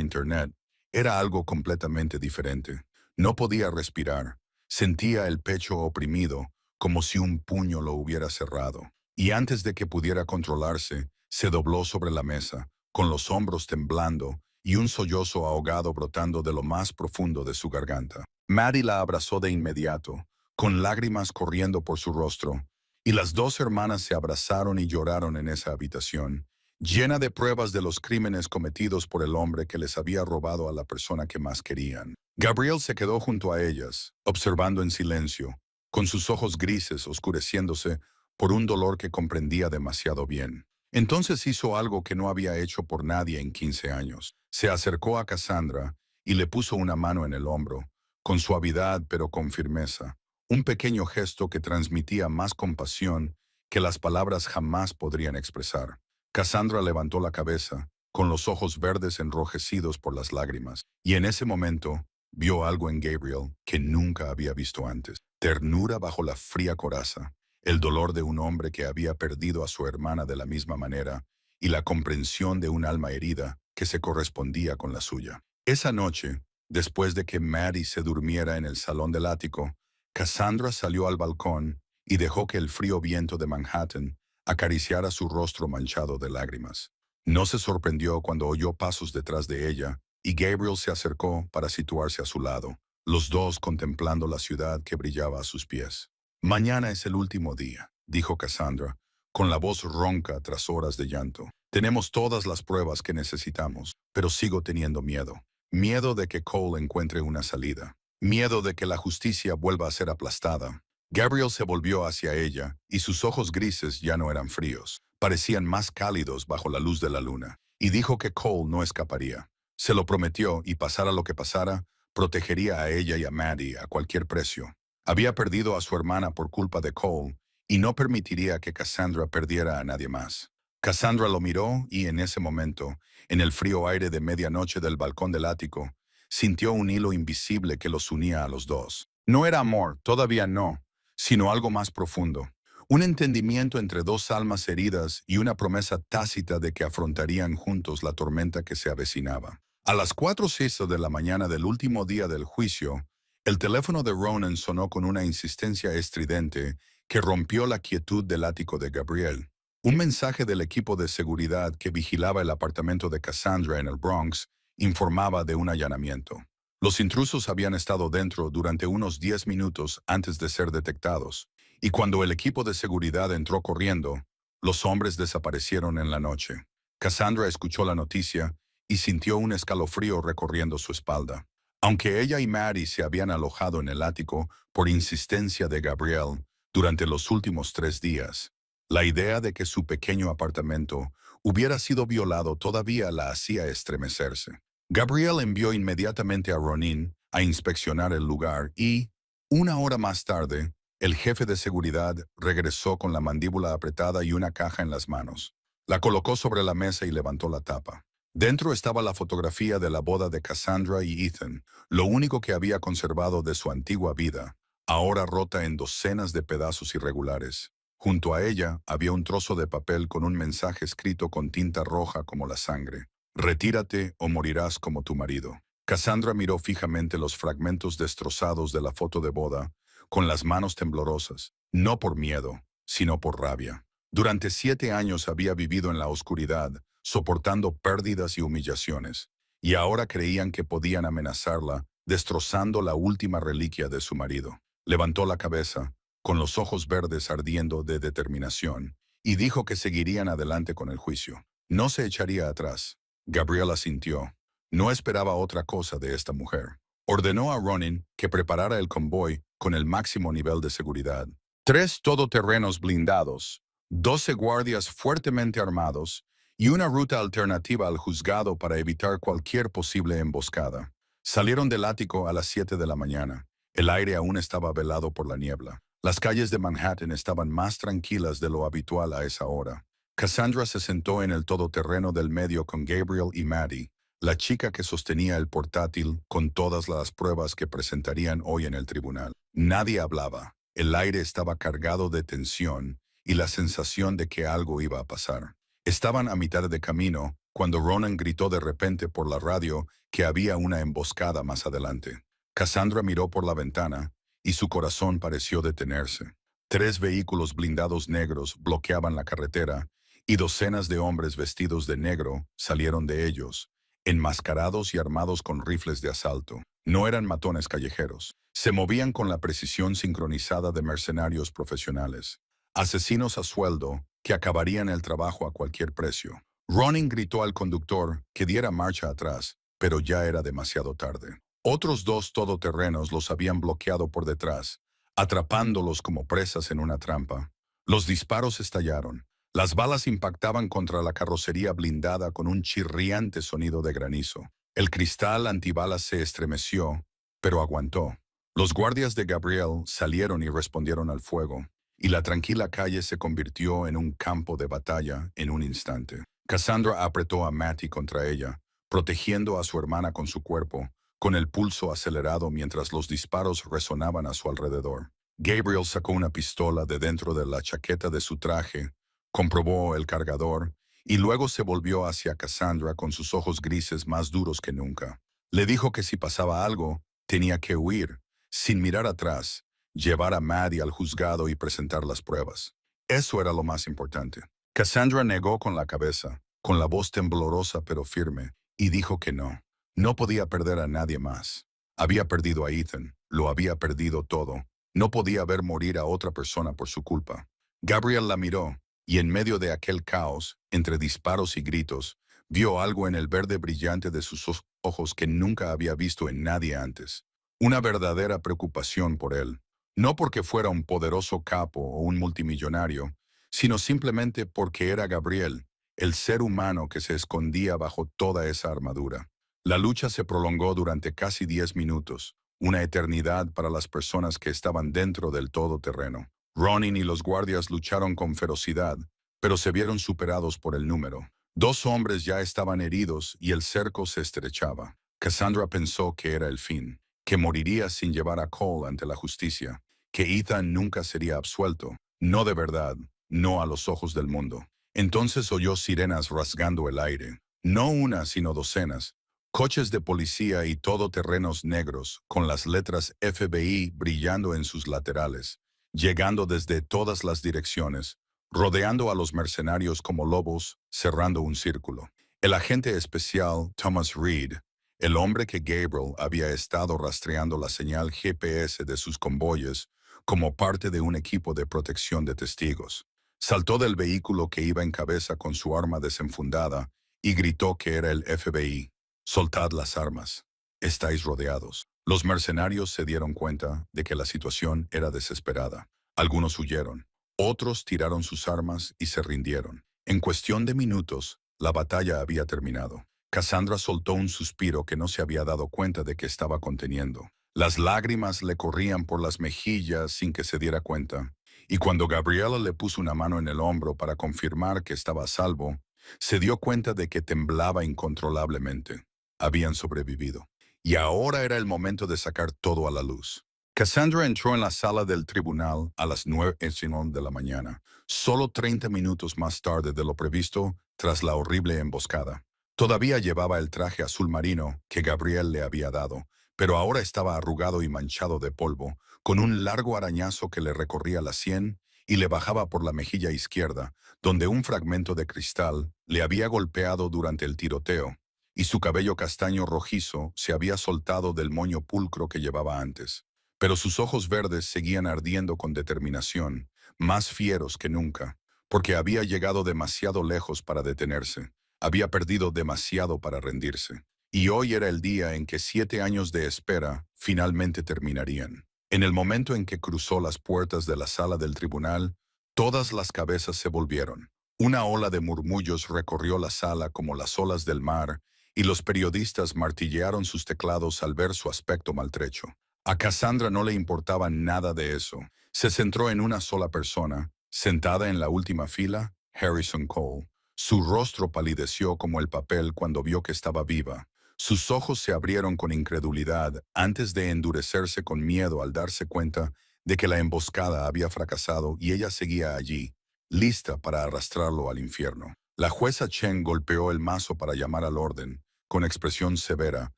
A: internet, era algo completamente diferente. No podía respirar. Sentía el pecho oprimido, como si un puño lo hubiera cerrado. Y antes de que pudiera controlarse, se dobló sobre la mesa, con los hombros temblando y un sollozo ahogado brotando de lo más profundo de su garganta. Maddie la abrazó de inmediato, con lágrimas corriendo por su rostro, y las 2 hermanas se abrazaron y lloraron en esa habitación, llena de pruebas de los crímenes cometidos por el hombre que les había robado a la persona que más querían. Gabriel se quedó junto a ellas, observando en silencio, con sus ojos grises oscureciéndose por un dolor que comprendía demasiado bien. Entonces hizo algo que no había hecho por nadie en 15 años. Se acercó a Cassandra y le puso una mano en el hombro, con suavidad pero con firmeza, un pequeño gesto que transmitía más compasión que las palabras jamás podrían expresar. Cassandra levantó la cabeza, con los ojos verdes enrojecidos por las lágrimas, y en ese momento vio algo en Gabriel que nunca había visto antes. Ternura bajo la fría coraza, el dolor de un hombre que había perdido a su hermana de la misma manera, y la comprensión de un alma herida que se correspondía con la suya. Esa noche, después de que Maddie se durmiera en el salón del ático, Cassandra salió al balcón y dejó que el frío viento de Manhattan acariciara su rostro manchado de lágrimas. No se sorprendió cuando oyó pasos detrás de ella y Gabriel se acercó para situarse a su lado, los dos contemplando la ciudad que brillaba a sus pies. Mañana es el último día, dijo Cassandra, con la voz ronca tras horas de llanto. Tenemos todas las pruebas que necesitamos, pero sigo teniendo miedo. Miedo de que Cole encuentre una salida. Miedo de que la justicia vuelva a ser aplastada. Gabriel se volvió hacia ella, y sus ojos grises ya no eran fríos. Parecían más cálidos bajo la luz de la luna. Y dijo que Cole no escaparía. Se lo prometió y pasara lo que pasara, protegería a ella y a Maddie a cualquier precio. Había perdido a su hermana por culpa de Cole, y no permitiría que Cassandra perdiera a nadie más. Cassandra lo miró y en ese momento, en el frío aire de medianoche del balcón del ático, sintió un hilo invisible que los unía a los dos. No era amor, todavía no, sino algo más profundo. Un entendimiento entre dos almas heridas y una promesa tácita de que afrontarían juntos la tormenta que se avecinaba. A las 4:06 de la mañana del último día del juicio, el teléfono de Ronan sonó con una insistencia estridente que rompió la quietud del ático de Gabriel. Un mensaje del equipo de seguridad que vigilaba el apartamento de Cassandra en el Bronx informaba de un allanamiento. Los intrusos habían estado dentro durante unos 10 minutos antes de ser detectados, y cuando el equipo de seguridad entró corriendo, los hombres desaparecieron en la noche. Cassandra escuchó la noticia y sintió un escalofrío recorriendo su espalda. Aunque ella y Maddie se habían alojado en el ático por insistencia de Gabriel durante los últimos 3 días, la idea de que su pequeño apartamento hubiera sido violado todavía la hacía estremecerse. Gabriel envió inmediatamente a Ronin a inspeccionar el lugar y, una hora más tarde, el jefe de seguridad regresó con la mandíbula apretada y una caja en las manos. La colocó sobre la mesa y levantó la tapa. Dentro estaba la fotografía de la boda de Cassandra y Ethan, lo único que había conservado de su antigua vida, ahora rota en docenas de pedazos irregulares. Junto a ella había un trozo de papel con un mensaje escrito con tinta roja como la sangre. Retírate o morirás como tu marido. Cassandra miró fijamente los fragmentos destrozados de la foto de boda, con las manos temblorosas, no por miedo, sino por rabia. Durante 7 años había vivido en la oscuridad, soportando pérdidas y humillaciones, y ahora creían que podían amenazarla, destrozando la última reliquia de su marido. Levantó la cabeza, con los ojos verdes ardiendo de determinación, y dijo que seguirían adelante con el juicio. No se echaría atrás. Gabriel asintió. No esperaba otra cosa de esta mujer. Ordenó a Ronin que preparara el convoy con el máximo nivel de seguridad. 3 todoterrenos blindados, 12 guardias fuertemente armados y una ruta alternativa al juzgado para evitar cualquier posible emboscada. Salieron del ático a las 7 de la mañana. El aire aún estaba velado por la niebla. Las calles de Manhattan estaban más tranquilas de lo habitual a esa hora. Cassandra se sentó en el todoterreno del medio con Gabriel y Maddie, la chica que sostenía el portátil con todas las pruebas que presentarían hoy en el tribunal. Nadie hablaba. El aire estaba cargado de tensión y la sensación de que algo iba a pasar. Estaban a mitad de camino cuando Ronan gritó de repente por la radio que había una emboscada más adelante. Cassandra miró por la ventana y su corazón pareció detenerse. 3 vehículos blindados negros bloqueaban la carretera y docenas de hombres vestidos de negro salieron de ellos, enmascarados y armados con rifles de asalto. No eran matones callejeros. Se movían con la precisión sincronizada de mercenarios profesionales. Asesinos a sueldo que acabarían el trabajo a cualquier precio. Ronin gritó al conductor que diera marcha atrás, pero ya era demasiado tarde. Otros 2 todoterrenos los habían bloqueado por detrás, atrapándolos como presas en una trampa. Los disparos estallaron. Las balas impactaban contra la carrocería blindada con un chirriante sonido de granizo. El cristal antibalas se estremeció, pero aguantó. Los guardias de Gabriel salieron y respondieron al fuego, y la tranquila calle se convirtió en un campo de batalla en un instante. Cassandra apretó a Mattie contra ella, protegiendo a su hermana con su cuerpo, con el pulso acelerado mientras los disparos resonaban a su alrededor. Gabriel sacó una pistola de dentro de la chaqueta de su traje, comprobó el cargador y luego se volvió hacia Cassandra con sus ojos grises más duros que nunca. Le dijo que si pasaba algo, tenía que huir, sin mirar atrás, llevar a Maddie al juzgado y presentar las pruebas. Eso era lo más importante. Cassandra negó con la cabeza, con la voz temblorosa pero firme, y dijo que no. No podía perder a nadie más. Había perdido a Ethan, lo había perdido todo. No podía ver morir a otra persona por su culpa. Gabriel la miró, y en medio de aquel caos, entre disparos y gritos, vio algo en el verde brillante de sus ojos que nunca había visto en nadie antes. Una verdadera preocupación por él, No porque fuera un poderoso capo o un multimillonario, sino simplemente porque era Gabriel, el ser humano que se escondía bajo toda esa armadura. La lucha se prolongó durante casi 10 minutos, una eternidad para las personas que estaban dentro del todoterreno. Ronin y los guardias lucharon con ferocidad, pero se vieron superados por el número. Dos hombres ya estaban heridos y el cerco se estrechaba. Cassandra pensó que era el fin, que moriría sin llevar a Cole ante la justicia, que Ethan nunca sería absuelto, no de verdad, no a los ojos del mundo. Entonces oyó sirenas rasgando el aire, no una sino docenas, coches de policía y todoterrenos negros con las letras FBI brillando en sus laterales, llegando desde todas las direcciones, rodeando a los mercenarios como lobos, cerrando un círculo. El agente especial Thomas Reed, el hombre que Gabriel había estado rastreando la señal GPS de sus convoyes como parte de un equipo de protección de testigos, saltó del vehículo que iba en cabeza con su arma desenfundada y gritó que era el FBI. «Soltad las armas. Estáis rodeados». Los mercenarios se dieron cuenta de que la situación era desesperada. Algunos huyeron, otros tiraron sus armas y se rindieron. En cuestión de minutos, la batalla había terminado. Cassandra soltó un suspiro que no se había dado cuenta de que estaba conteniendo. Las lágrimas le corrían por las mejillas sin que se diera cuenta, y cuando Gabriela le puso una mano en el hombro para confirmar que estaba a salvo, se dio cuenta de que temblaba incontrolablemente. Habían sobrevivido. Y ahora era el momento de sacar todo a la luz. Cassandra entró en la sala del tribunal a las 9:00 de la mañana, solo 30 minutos más tarde de lo previsto tras la horrible emboscada. Todavía llevaba el traje azul marino que Gabriel le había dado, pero ahora estaba arrugado y manchado de polvo, con un largo arañazo que le recorría la sien y le bajaba por la mejilla izquierda, donde un fragmento de cristal le había golpeado durante el tiroteo, y su cabello castaño rojizo se había soltado del moño pulcro que llevaba antes. Pero sus ojos verdes seguían ardiendo con determinación, más fieros que nunca, porque había llegado demasiado lejos para detenerse, había perdido demasiado para rendirse. Y hoy era el día en que 7 años de espera finalmente terminarían. En el momento en que cruzó las puertas de la sala del tribunal, todas las cabezas se volvieron. Una ola de murmullos recorrió la sala como las olas del mar, y los periodistas martillearon sus teclados al ver su aspecto maltrecho. A Cassandra no le importaba nada de eso. Se centró en una sola persona, sentada en la última fila, Harrison Cole. Su rostro palideció como el papel cuando vio que estaba viva. Sus ojos se abrieron con incredulidad antes de endurecerse con miedo al darse cuenta de que la emboscada había fracasado y ella seguía allí, lista para arrastrarlo al infierno. La jueza Chen golpeó el mazo para llamar al orden, con expresión severa,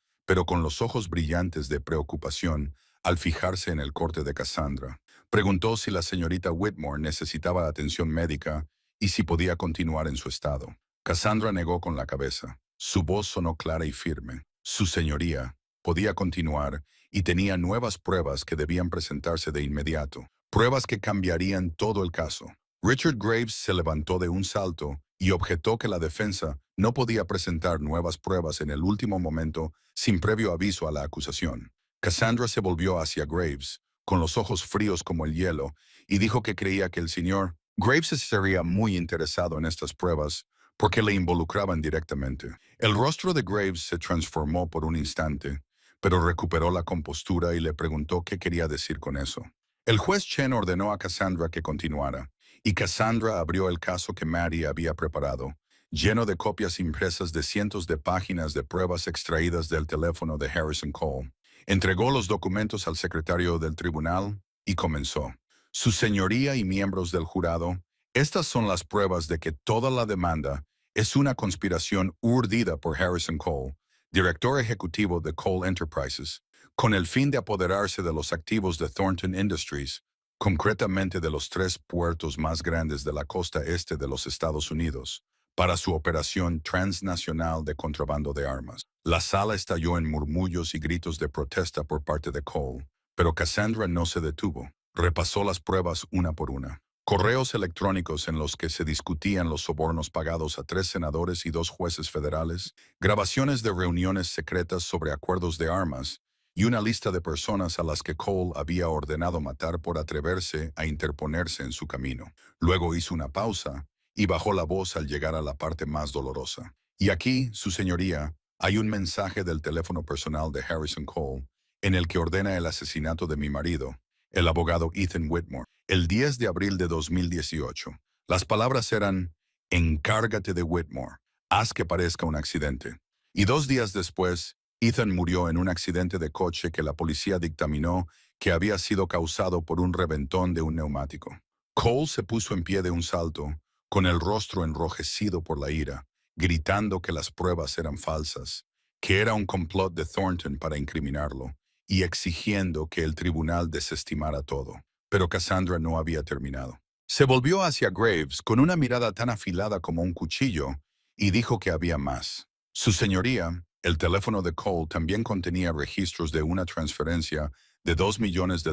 A: pero con los ojos brillantes de preocupación al fijarse en el corte de Cassandra. Preguntó si la señorita Whitmore necesitaba atención médica y si podía continuar en su estado. Cassandra negó con la cabeza. Su voz sonó clara y firme. Su señoría podía continuar y tenía nuevas pruebas que debían presentarse de inmediato, pruebas que cambiarían todo el caso. Richard Graves se levantó de un salto y objetó que la defensa no podía presentar nuevas pruebas en el último momento sin previo aviso a la acusación. Cassandra se volvió hacia Graves, con los ojos fríos como el hielo, y dijo que creía que el señor Graves estaría muy interesado en estas pruebas porque le involucraban directamente. El rostro de Graves se transformó por un instante, pero recuperó la compostura y le preguntó qué quería decir con eso. El juez Chen ordenó a Cassandra que continuara, y Cassandra abrió el caso que Maddie había preparado, lleno de copias impresas de cientos de páginas de pruebas extraídas del teléfono de Harrison Cole. Entregó los documentos al secretario del tribunal y comenzó. Su señoría y miembros del jurado, estas son las pruebas de que toda la demanda es una conspiración urdida por Harrison Cole, director ejecutivo de Cole Enterprises, con el fin de apoderarse de los activos de Thornton Industries, concretamente de los 3 puertos más grandes de la costa este de los Estados Unidos, para su operación transnacional de contrabando de armas. La sala estalló en murmullos y gritos de protesta por parte de Cole, pero Cassandra no se detuvo. Repasó las pruebas una por una. Correos electrónicos en los que se discutían los sobornos pagados a 3 senadores y 2 jueces federales, grabaciones de reuniones secretas sobre acuerdos de armas, y una lista de personas a las que Cole había ordenado matar por atreverse a interponerse en su camino. Luego hizo una pausa y bajó la voz al llegar a la parte más dolorosa. Y aquí, su señoría, hay un mensaje del teléfono personal de Harrison Cole en el que ordena el asesinato de mi marido, el abogado Ethan Whitmore, el 10 de abril de 2018. Las palabras eran: encárgate de Whitmore, haz que parezca un accidente. Y 2 días después, Ethan murió en un accidente de coche que la policía dictaminó que había sido causado por un reventón de un neumático. Cole se puso en pie de un salto, con el rostro enrojecido por la ira, gritando que las pruebas eran falsas, que era un complot de Thornton para incriminarlo, y exigiendo que el tribunal desestimara todo. Pero Cassandra no había terminado. Se volvió hacia Graves con una mirada tan afilada como un cuchillo y dijo que había más. Su señoría, el teléfono de Cole también contenía registros de una transferencia de $2 millones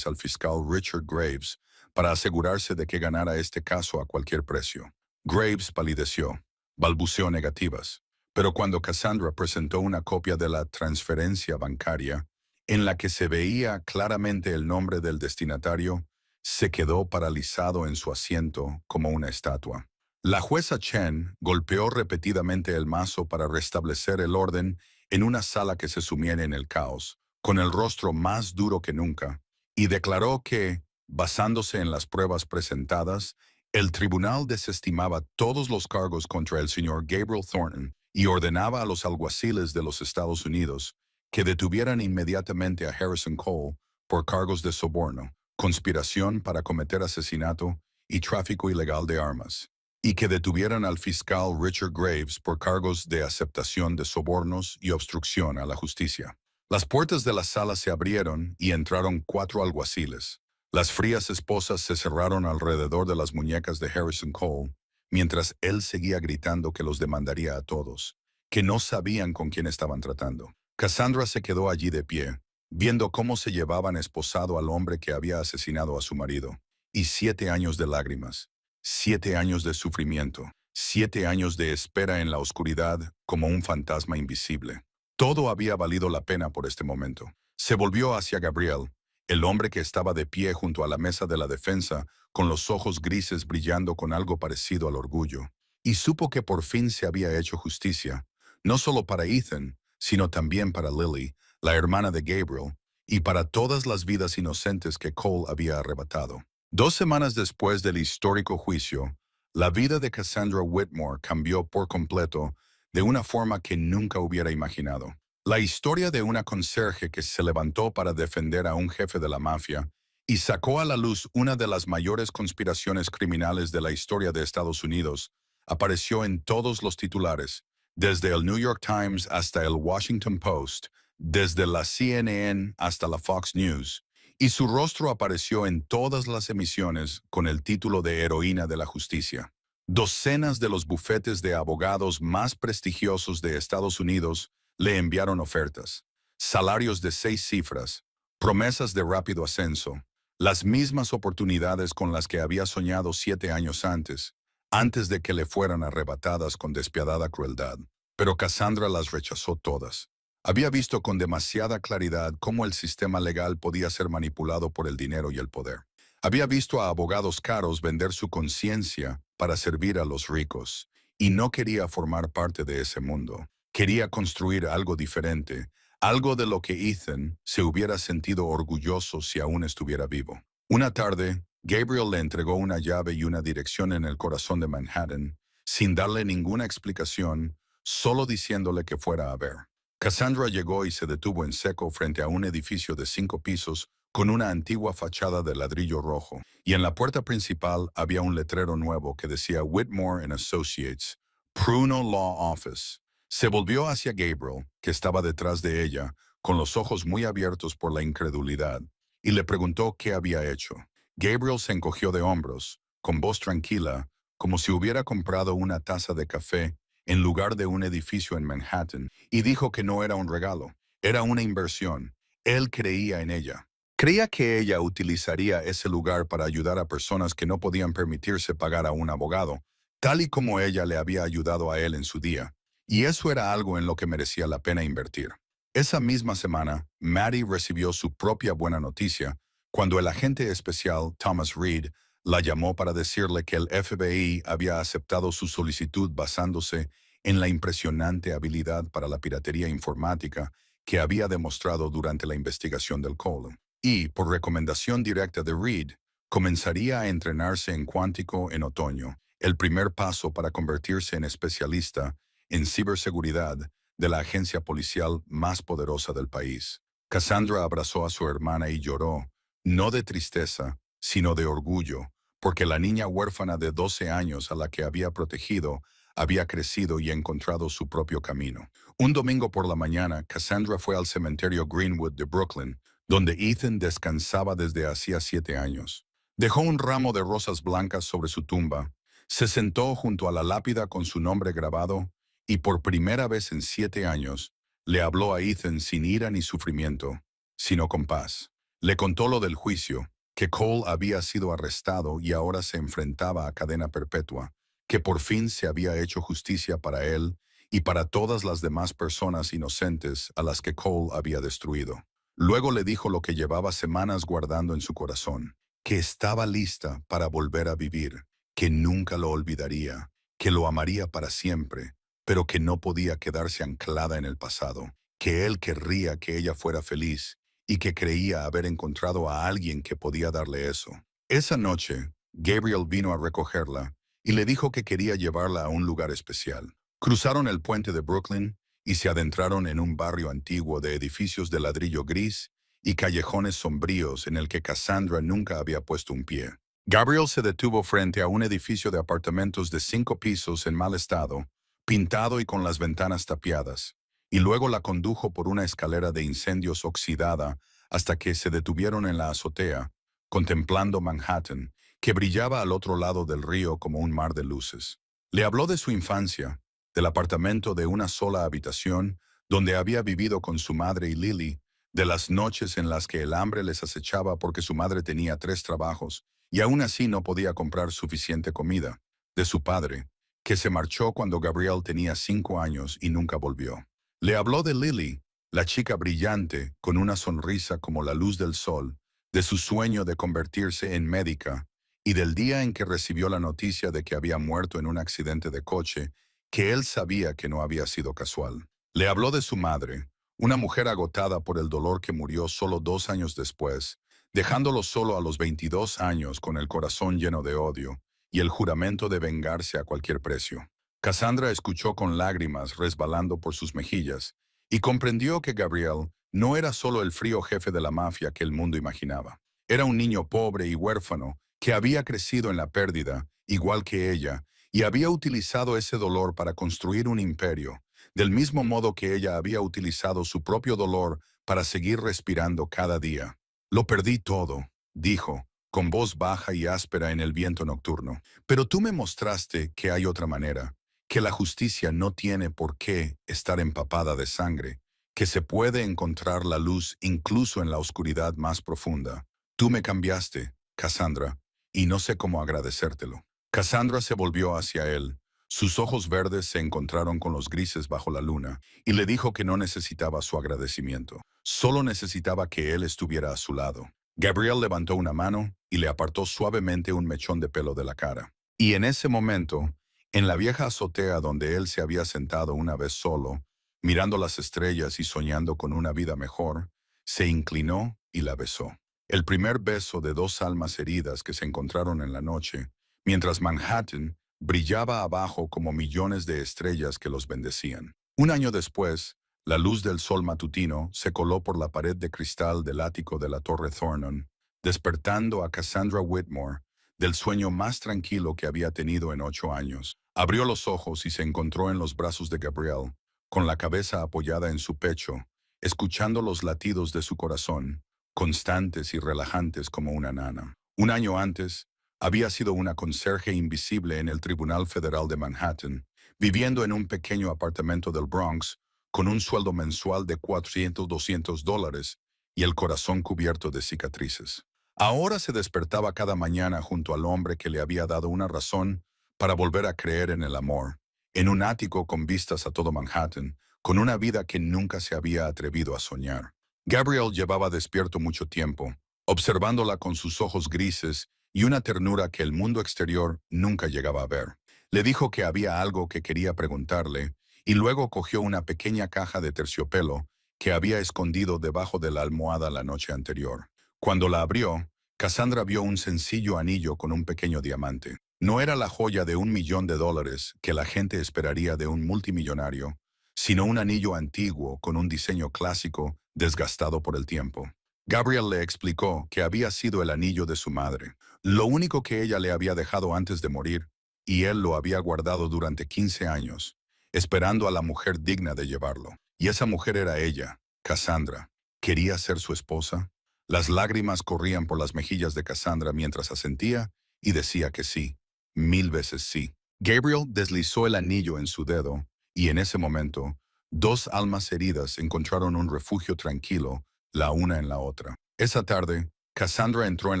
A: al fiscal Richard Graves para asegurarse de que ganara este caso a cualquier precio. Graves palideció, balbuceó negativas, pero cuando Cassandra presentó una copia de la transferencia bancaria, en la que se veía claramente el nombre del destinatario, se quedó paralizado en su asiento como una estatua. La jueza Chen golpeó repetidamente el mazo para restablecer el orden en una sala que se sumía en el caos, con el rostro más duro que nunca, y declaró que, basándose en las pruebas presentadas, el tribunal desestimaba todos los cargos contra el señor Gabriel Thornton y ordenaba a los alguaciles de los Estados Unidos que detuvieran inmediatamente a Harrison Cole por cargos de soborno, conspiración para cometer asesinato y tráfico ilegal de armas, y que detuvieran al fiscal Richard Graves por cargos de aceptación de sobornos y obstrucción a la justicia. Las puertas de la sala se abrieron y entraron 4 alguaciles. Las frías esposas se cerraron alrededor de las muñecas de Harrison Cole, mientras él seguía gritando que los demandaría a todos, que no sabían con quién estaban tratando. Cassandra se quedó allí de pie, viendo cómo se llevaban esposado al hombre que había asesinado a su marido, y 7 años de lágrimas, 7 años de sufrimiento, 7 años de espera en la oscuridad como un fantasma invisible. Todo había valido la pena por este momento. Se volvió hacia Gabriel, el hombre que estaba de pie junto a la mesa de la defensa, con los ojos grises brillando con algo parecido al orgullo, y supo que por fin se había hecho justicia, no solo para Ethan, sino también para Lily, la hermana de Gabriel, y para todas las vidas inocentes que Cole había arrebatado. 2 semanas después del histórico juicio, la vida de Cassandra Whitmore cambió por completo de una forma que nunca hubiera imaginado. La historia de una conserje que se levantó para defender a un jefe de la mafia y sacó a la luz una de las mayores conspiraciones criminales de la historia de Estados Unidos apareció en todos los titulares, desde el New York Times hasta el Washington Post, desde la CNN hasta la Fox News, y su rostro apareció en todas las emisiones con el título de heroína de la justicia. Docenas de los bufetes de abogados más prestigiosos de Estados Unidos le enviaron ofertas, salarios de 6 cifras, promesas de rápido ascenso, las mismas oportunidades con las que había soñado 7 años antes de que le fueran arrebatadas con despiadada crueldad. Pero Cassandra las rechazó todas. Había visto con demasiada claridad cómo el sistema legal podía ser manipulado por el dinero y el poder. Había visto a abogados caros vender su conciencia para servir a los ricos, y no quería formar parte de ese mundo. Quería construir algo diferente, algo de lo que Ethan se hubiera sentido orgulloso si aún estuviera vivo. Una tarde, Gabriel le entregó una llave y una dirección en el corazón de Manhattan, sin darle ninguna explicación, solo diciéndole que fuera a ver. Cassandra llegó y se detuvo en seco frente a un edificio de 5 pisos con una antigua fachada de ladrillo rojo, y en la puerta principal había un letrero nuevo que decía Whitmore and Associates, Pruno Law Office. Se volvió hacia Gabriel, que estaba detrás de ella, con los ojos muy abiertos por la incredulidad, y le preguntó qué había hecho. Gabriel se encogió de hombros, con voz tranquila, como si hubiera comprado una taza de café en lugar de un edificio en Manhattan, y dijo que no era un regalo, era una inversión. Él creía en ella. Creía que ella utilizaría ese lugar para ayudar a personas que no podían permitirse pagar a un abogado, tal y como ella le había ayudado a él en su día, y eso era algo en lo que merecía la pena invertir. Esa misma semana, Maddie recibió su propia buena noticia cuando el agente especial Thomas Reed la llamó para decirle que el FBI había aceptado su solicitud basándose en la impresionante habilidad para la piratería informática que había demostrado durante la investigación del Cole. Y, por recomendación directa de Reed, comenzaría a entrenarse en cuántico en otoño, el primer paso para convertirse en especialista en ciberseguridad de la agencia policial más poderosa del país. Cassandra abrazó a su hermana y lloró, no de tristeza, sino de orgullo, porque la niña huérfana de 12 años a la que había protegido había crecido y encontrado su propio camino. Un domingo por la mañana, Cassandra fue al cementerio Greenwood de Brooklyn, donde Ethan descansaba desde hacía 7 años. Dejó un ramo de rosas blancas sobre su tumba, se sentó junto a la lápida con su nombre grabado y por primera vez en 7 años le habló a Ethan sin ira ni sufrimiento, sino con paz. Le contó lo del juicio, que Cole había sido arrestado y ahora se enfrentaba a cadena perpetua, que por fin se había hecho justicia para él y para todas las demás personas inocentes a las que Cole había destruido. Luego le dijo lo que llevaba semanas guardando en su corazón, que estaba lista para volver a vivir, que nunca lo olvidaría, que lo amaría para siempre, pero que no podía quedarse anclada en el pasado, que él querría que ella fuera feliz y que creía haber encontrado a alguien que podía darle eso. Esa noche, Gabriel vino a recogerla y le dijo que quería llevarla a un lugar especial. Cruzaron el puente de Brooklyn y se adentraron en un barrio antiguo de edificios de ladrillo gris y callejones sombríos en el que Cassandra nunca había puesto un pie. Gabriel se detuvo frente a un edificio de apartamentos de 5 pisos en mal estado, pintado y con las ventanas tapiadas, y luego la condujo por una escalera de incendios oxidada hasta que se detuvieron en la azotea, contemplando Manhattan, que brillaba al otro lado del río como un mar de luces. Le habló de su infancia, del apartamento de una sola habitación, donde había vivido con su madre y Lily, de las noches en las que el hambre les acechaba porque su madre tenía 3 trabajos y aún así no podía comprar suficiente comida, de su padre, que se marchó cuando Gabriel tenía 5 años y nunca volvió. Le habló de Lily, la chica brillante, con una sonrisa como la luz del sol, de su sueño de convertirse en médica y del día en que recibió la noticia de que había muerto en un accidente de coche, que él sabía que no había sido casual. Le habló de su madre, una mujer agotada por el dolor que murió solo 2 años después, dejándolo solo a los 22 años con el corazón lleno de odio y el juramento de vengarse a cualquier precio. Cassandra escuchó con lágrimas resbalando por sus mejillas y comprendió que Gabriel no era solo el frío jefe de la mafia que el mundo imaginaba. Era un niño pobre y huérfano que había crecido en la pérdida, igual que ella, y había utilizado ese dolor para construir un imperio, del mismo modo que ella había utilizado su propio dolor para seguir respirando cada día. Lo perdí todo, dijo, con voz baja y áspera en el viento nocturno. Pero tú me mostraste que hay otra manera, que la justicia no tiene por qué estar empapada de sangre, que se puede encontrar la luz incluso en la oscuridad más profunda. Tú me cambiaste, Cassandra, y no sé cómo agradecértelo. Cassandra se volvió hacia él. Sus ojos verdes se encontraron con los grises bajo la luna, y le dijo que no necesitaba su agradecimiento. Solo necesitaba que él estuviera a su lado. Gabriel levantó una mano y le apartó suavemente un mechón de pelo de la cara. Y en ese momento, en la vieja azotea donde él se había sentado una vez solo, mirando las estrellas y soñando con una vida mejor, se inclinó y la besó. El primer beso de 2 almas heridas que se encontraron en la noche, mientras Manhattan brillaba abajo como millones de estrellas que los bendecían. Un año después, la luz del sol matutino se coló por la pared de cristal del ático de la Torre Thornton, despertando a Cassandra Whitmore del sueño más tranquilo que había tenido en 8 años. Abrió los ojos y se encontró en los brazos de Gabriel, con la cabeza apoyada en su pecho, escuchando los latidos de su corazón, constantes y relajantes como una nana. Un año antes, había sido una conserje invisible en el Tribunal Federal de Manhattan, viviendo en un pequeño apartamento del Bronx, con un sueldo mensual de $200 y el corazón cubierto de cicatrices. Ahora se despertaba cada mañana junto al hombre que le había dado una razón para volver a creer en el amor, en un ático con vistas a todo Manhattan, con una vida que nunca se había atrevido a soñar. Gabriel llevaba despierto mucho tiempo, observándola con sus ojos grises y una ternura que el mundo exterior nunca llegaba a ver. Le dijo que había algo que quería preguntarle, y luego cogió una pequeña caja de terciopelo que había escondido debajo de la almohada la noche anterior. Cuando la abrió, Cassandra vio un sencillo anillo con un pequeño diamante. No era la joya de $1.000.000 que la gente esperaría de un multimillonario, sino un anillo antiguo con un diseño clásico desgastado por el tiempo. Gabriel le explicó que había sido el anillo de su madre, lo único que ella le había dejado antes de morir, y él lo había guardado durante 15 años, esperando a la mujer digna de llevarlo. Y esa mujer era ella, Cassandra. ¿Quería ser su esposa? Las lágrimas corrían por las mejillas de Cassandra mientras asentía y decía que sí, 1000 veces sí. Gabriel deslizó el anillo en su dedo y en ese momento, dos almas heridas encontraron un refugio tranquilo, la una en la otra. Esa tarde, Cassandra entró en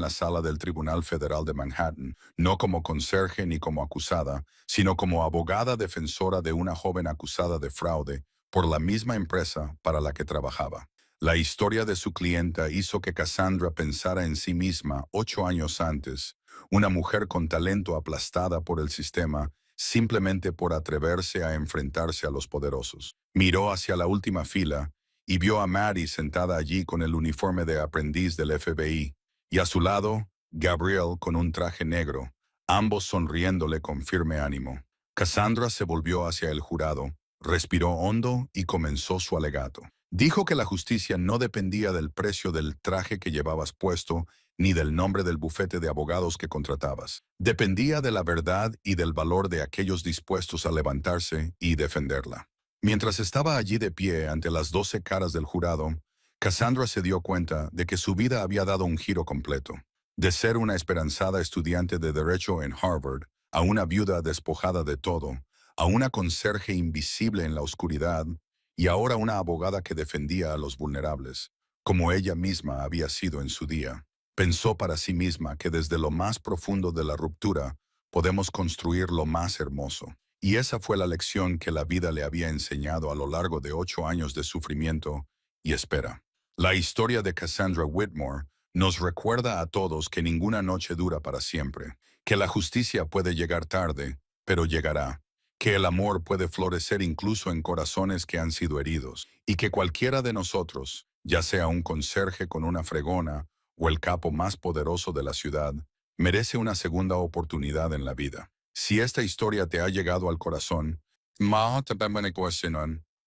A: la sala del Tribunal Federal de Manhattan, no como conserje ni como acusada, sino como abogada defensora de una joven acusada de fraude por la misma empresa para la que trabajaba. La historia de su clienta hizo que Cassandra pensara en sí misma 8 años antes, una mujer con talento aplastada por el sistema simplemente por atreverse a enfrentarse a los poderosos. Miró hacia la última fila y vio a Maddie sentada allí con el uniforme de aprendiz del FBI, y a su lado, Gabriel con un traje negro, ambos sonriéndole con firme ánimo. Cassandra se volvió hacia el jurado, respiró hondo y comenzó su alegato. Dijo que la justicia no dependía del precio del traje que llevabas puesto, ni del nombre del bufete de abogados que contratabas. Dependía de la verdad y del valor de aquellos dispuestos a levantarse y defenderla. Mientras estaba allí de pie ante las 12 caras del jurado, Cassandra se dio cuenta de que su vida había dado un giro completo. De ser una esperanzada estudiante de Derecho en Harvard, a una viuda despojada de todo, a una conserje invisible en la oscuridad, y ahora una abogada que defendía a los vulnerables, como ella misma había sido en su día. Pensó para sí misma que desde lo más profundo de la ruptura podemos construir lo más hermoso. Y esa fue la lección que la vida le había enseñado a lo largo de 8 años de sufrimiento y espera. La historia de Cassandra Whitmore nos recuerda a todos que ninguna noche dura para siempre, que la justicia puede llegar tarde, pero llegará, que el amor puede florecer incluso en corazones que han sido heridos, y que cualquiera de nosotros, ya sea un conserje con una fregona o el capo más poderoso de la ciudad, merece una segunda oportunidad en la vida. Si esta historia te ha llegado al corazón,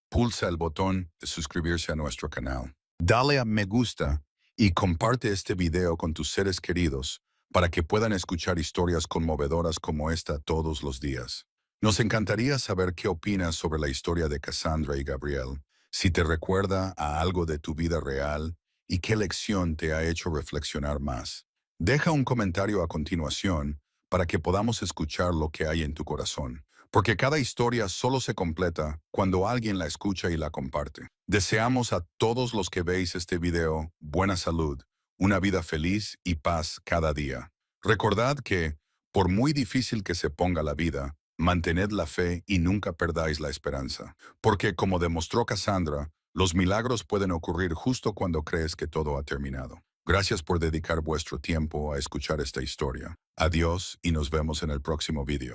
A: pulsa el botón de suscribirse a nuestro canal. Dale a me gusta y comparte este video con tus seres queridos para que puedan escuchar historias conmovedoras como esta todos los días. Nos encantaría saber qué opinas sobre la historia de Cassandra y Gabriel, si te recuerda a algo de tu vida real y qué lección te ha hecho reflexionar más. Deja un comentario a continuación para que podamos escuchar lo que hay en tu corazón, porque cada historia solo se completa cuando alguien la escucha y la comparte. Deseamos a todos los que veis este video buena salud, una vida feliz y paz cada día. Recordad que, por muy difícil que se ponga la vida, mantened la fe y nunca perdáis la esperanza, porque como demostró Cassandra, los milagros pueden ocurrir justo cuando crees que todo ha terminado. Gracias por dedicar vuestro tiempo a escuchar esta historia. Adiós y nos vemos en el próximo video.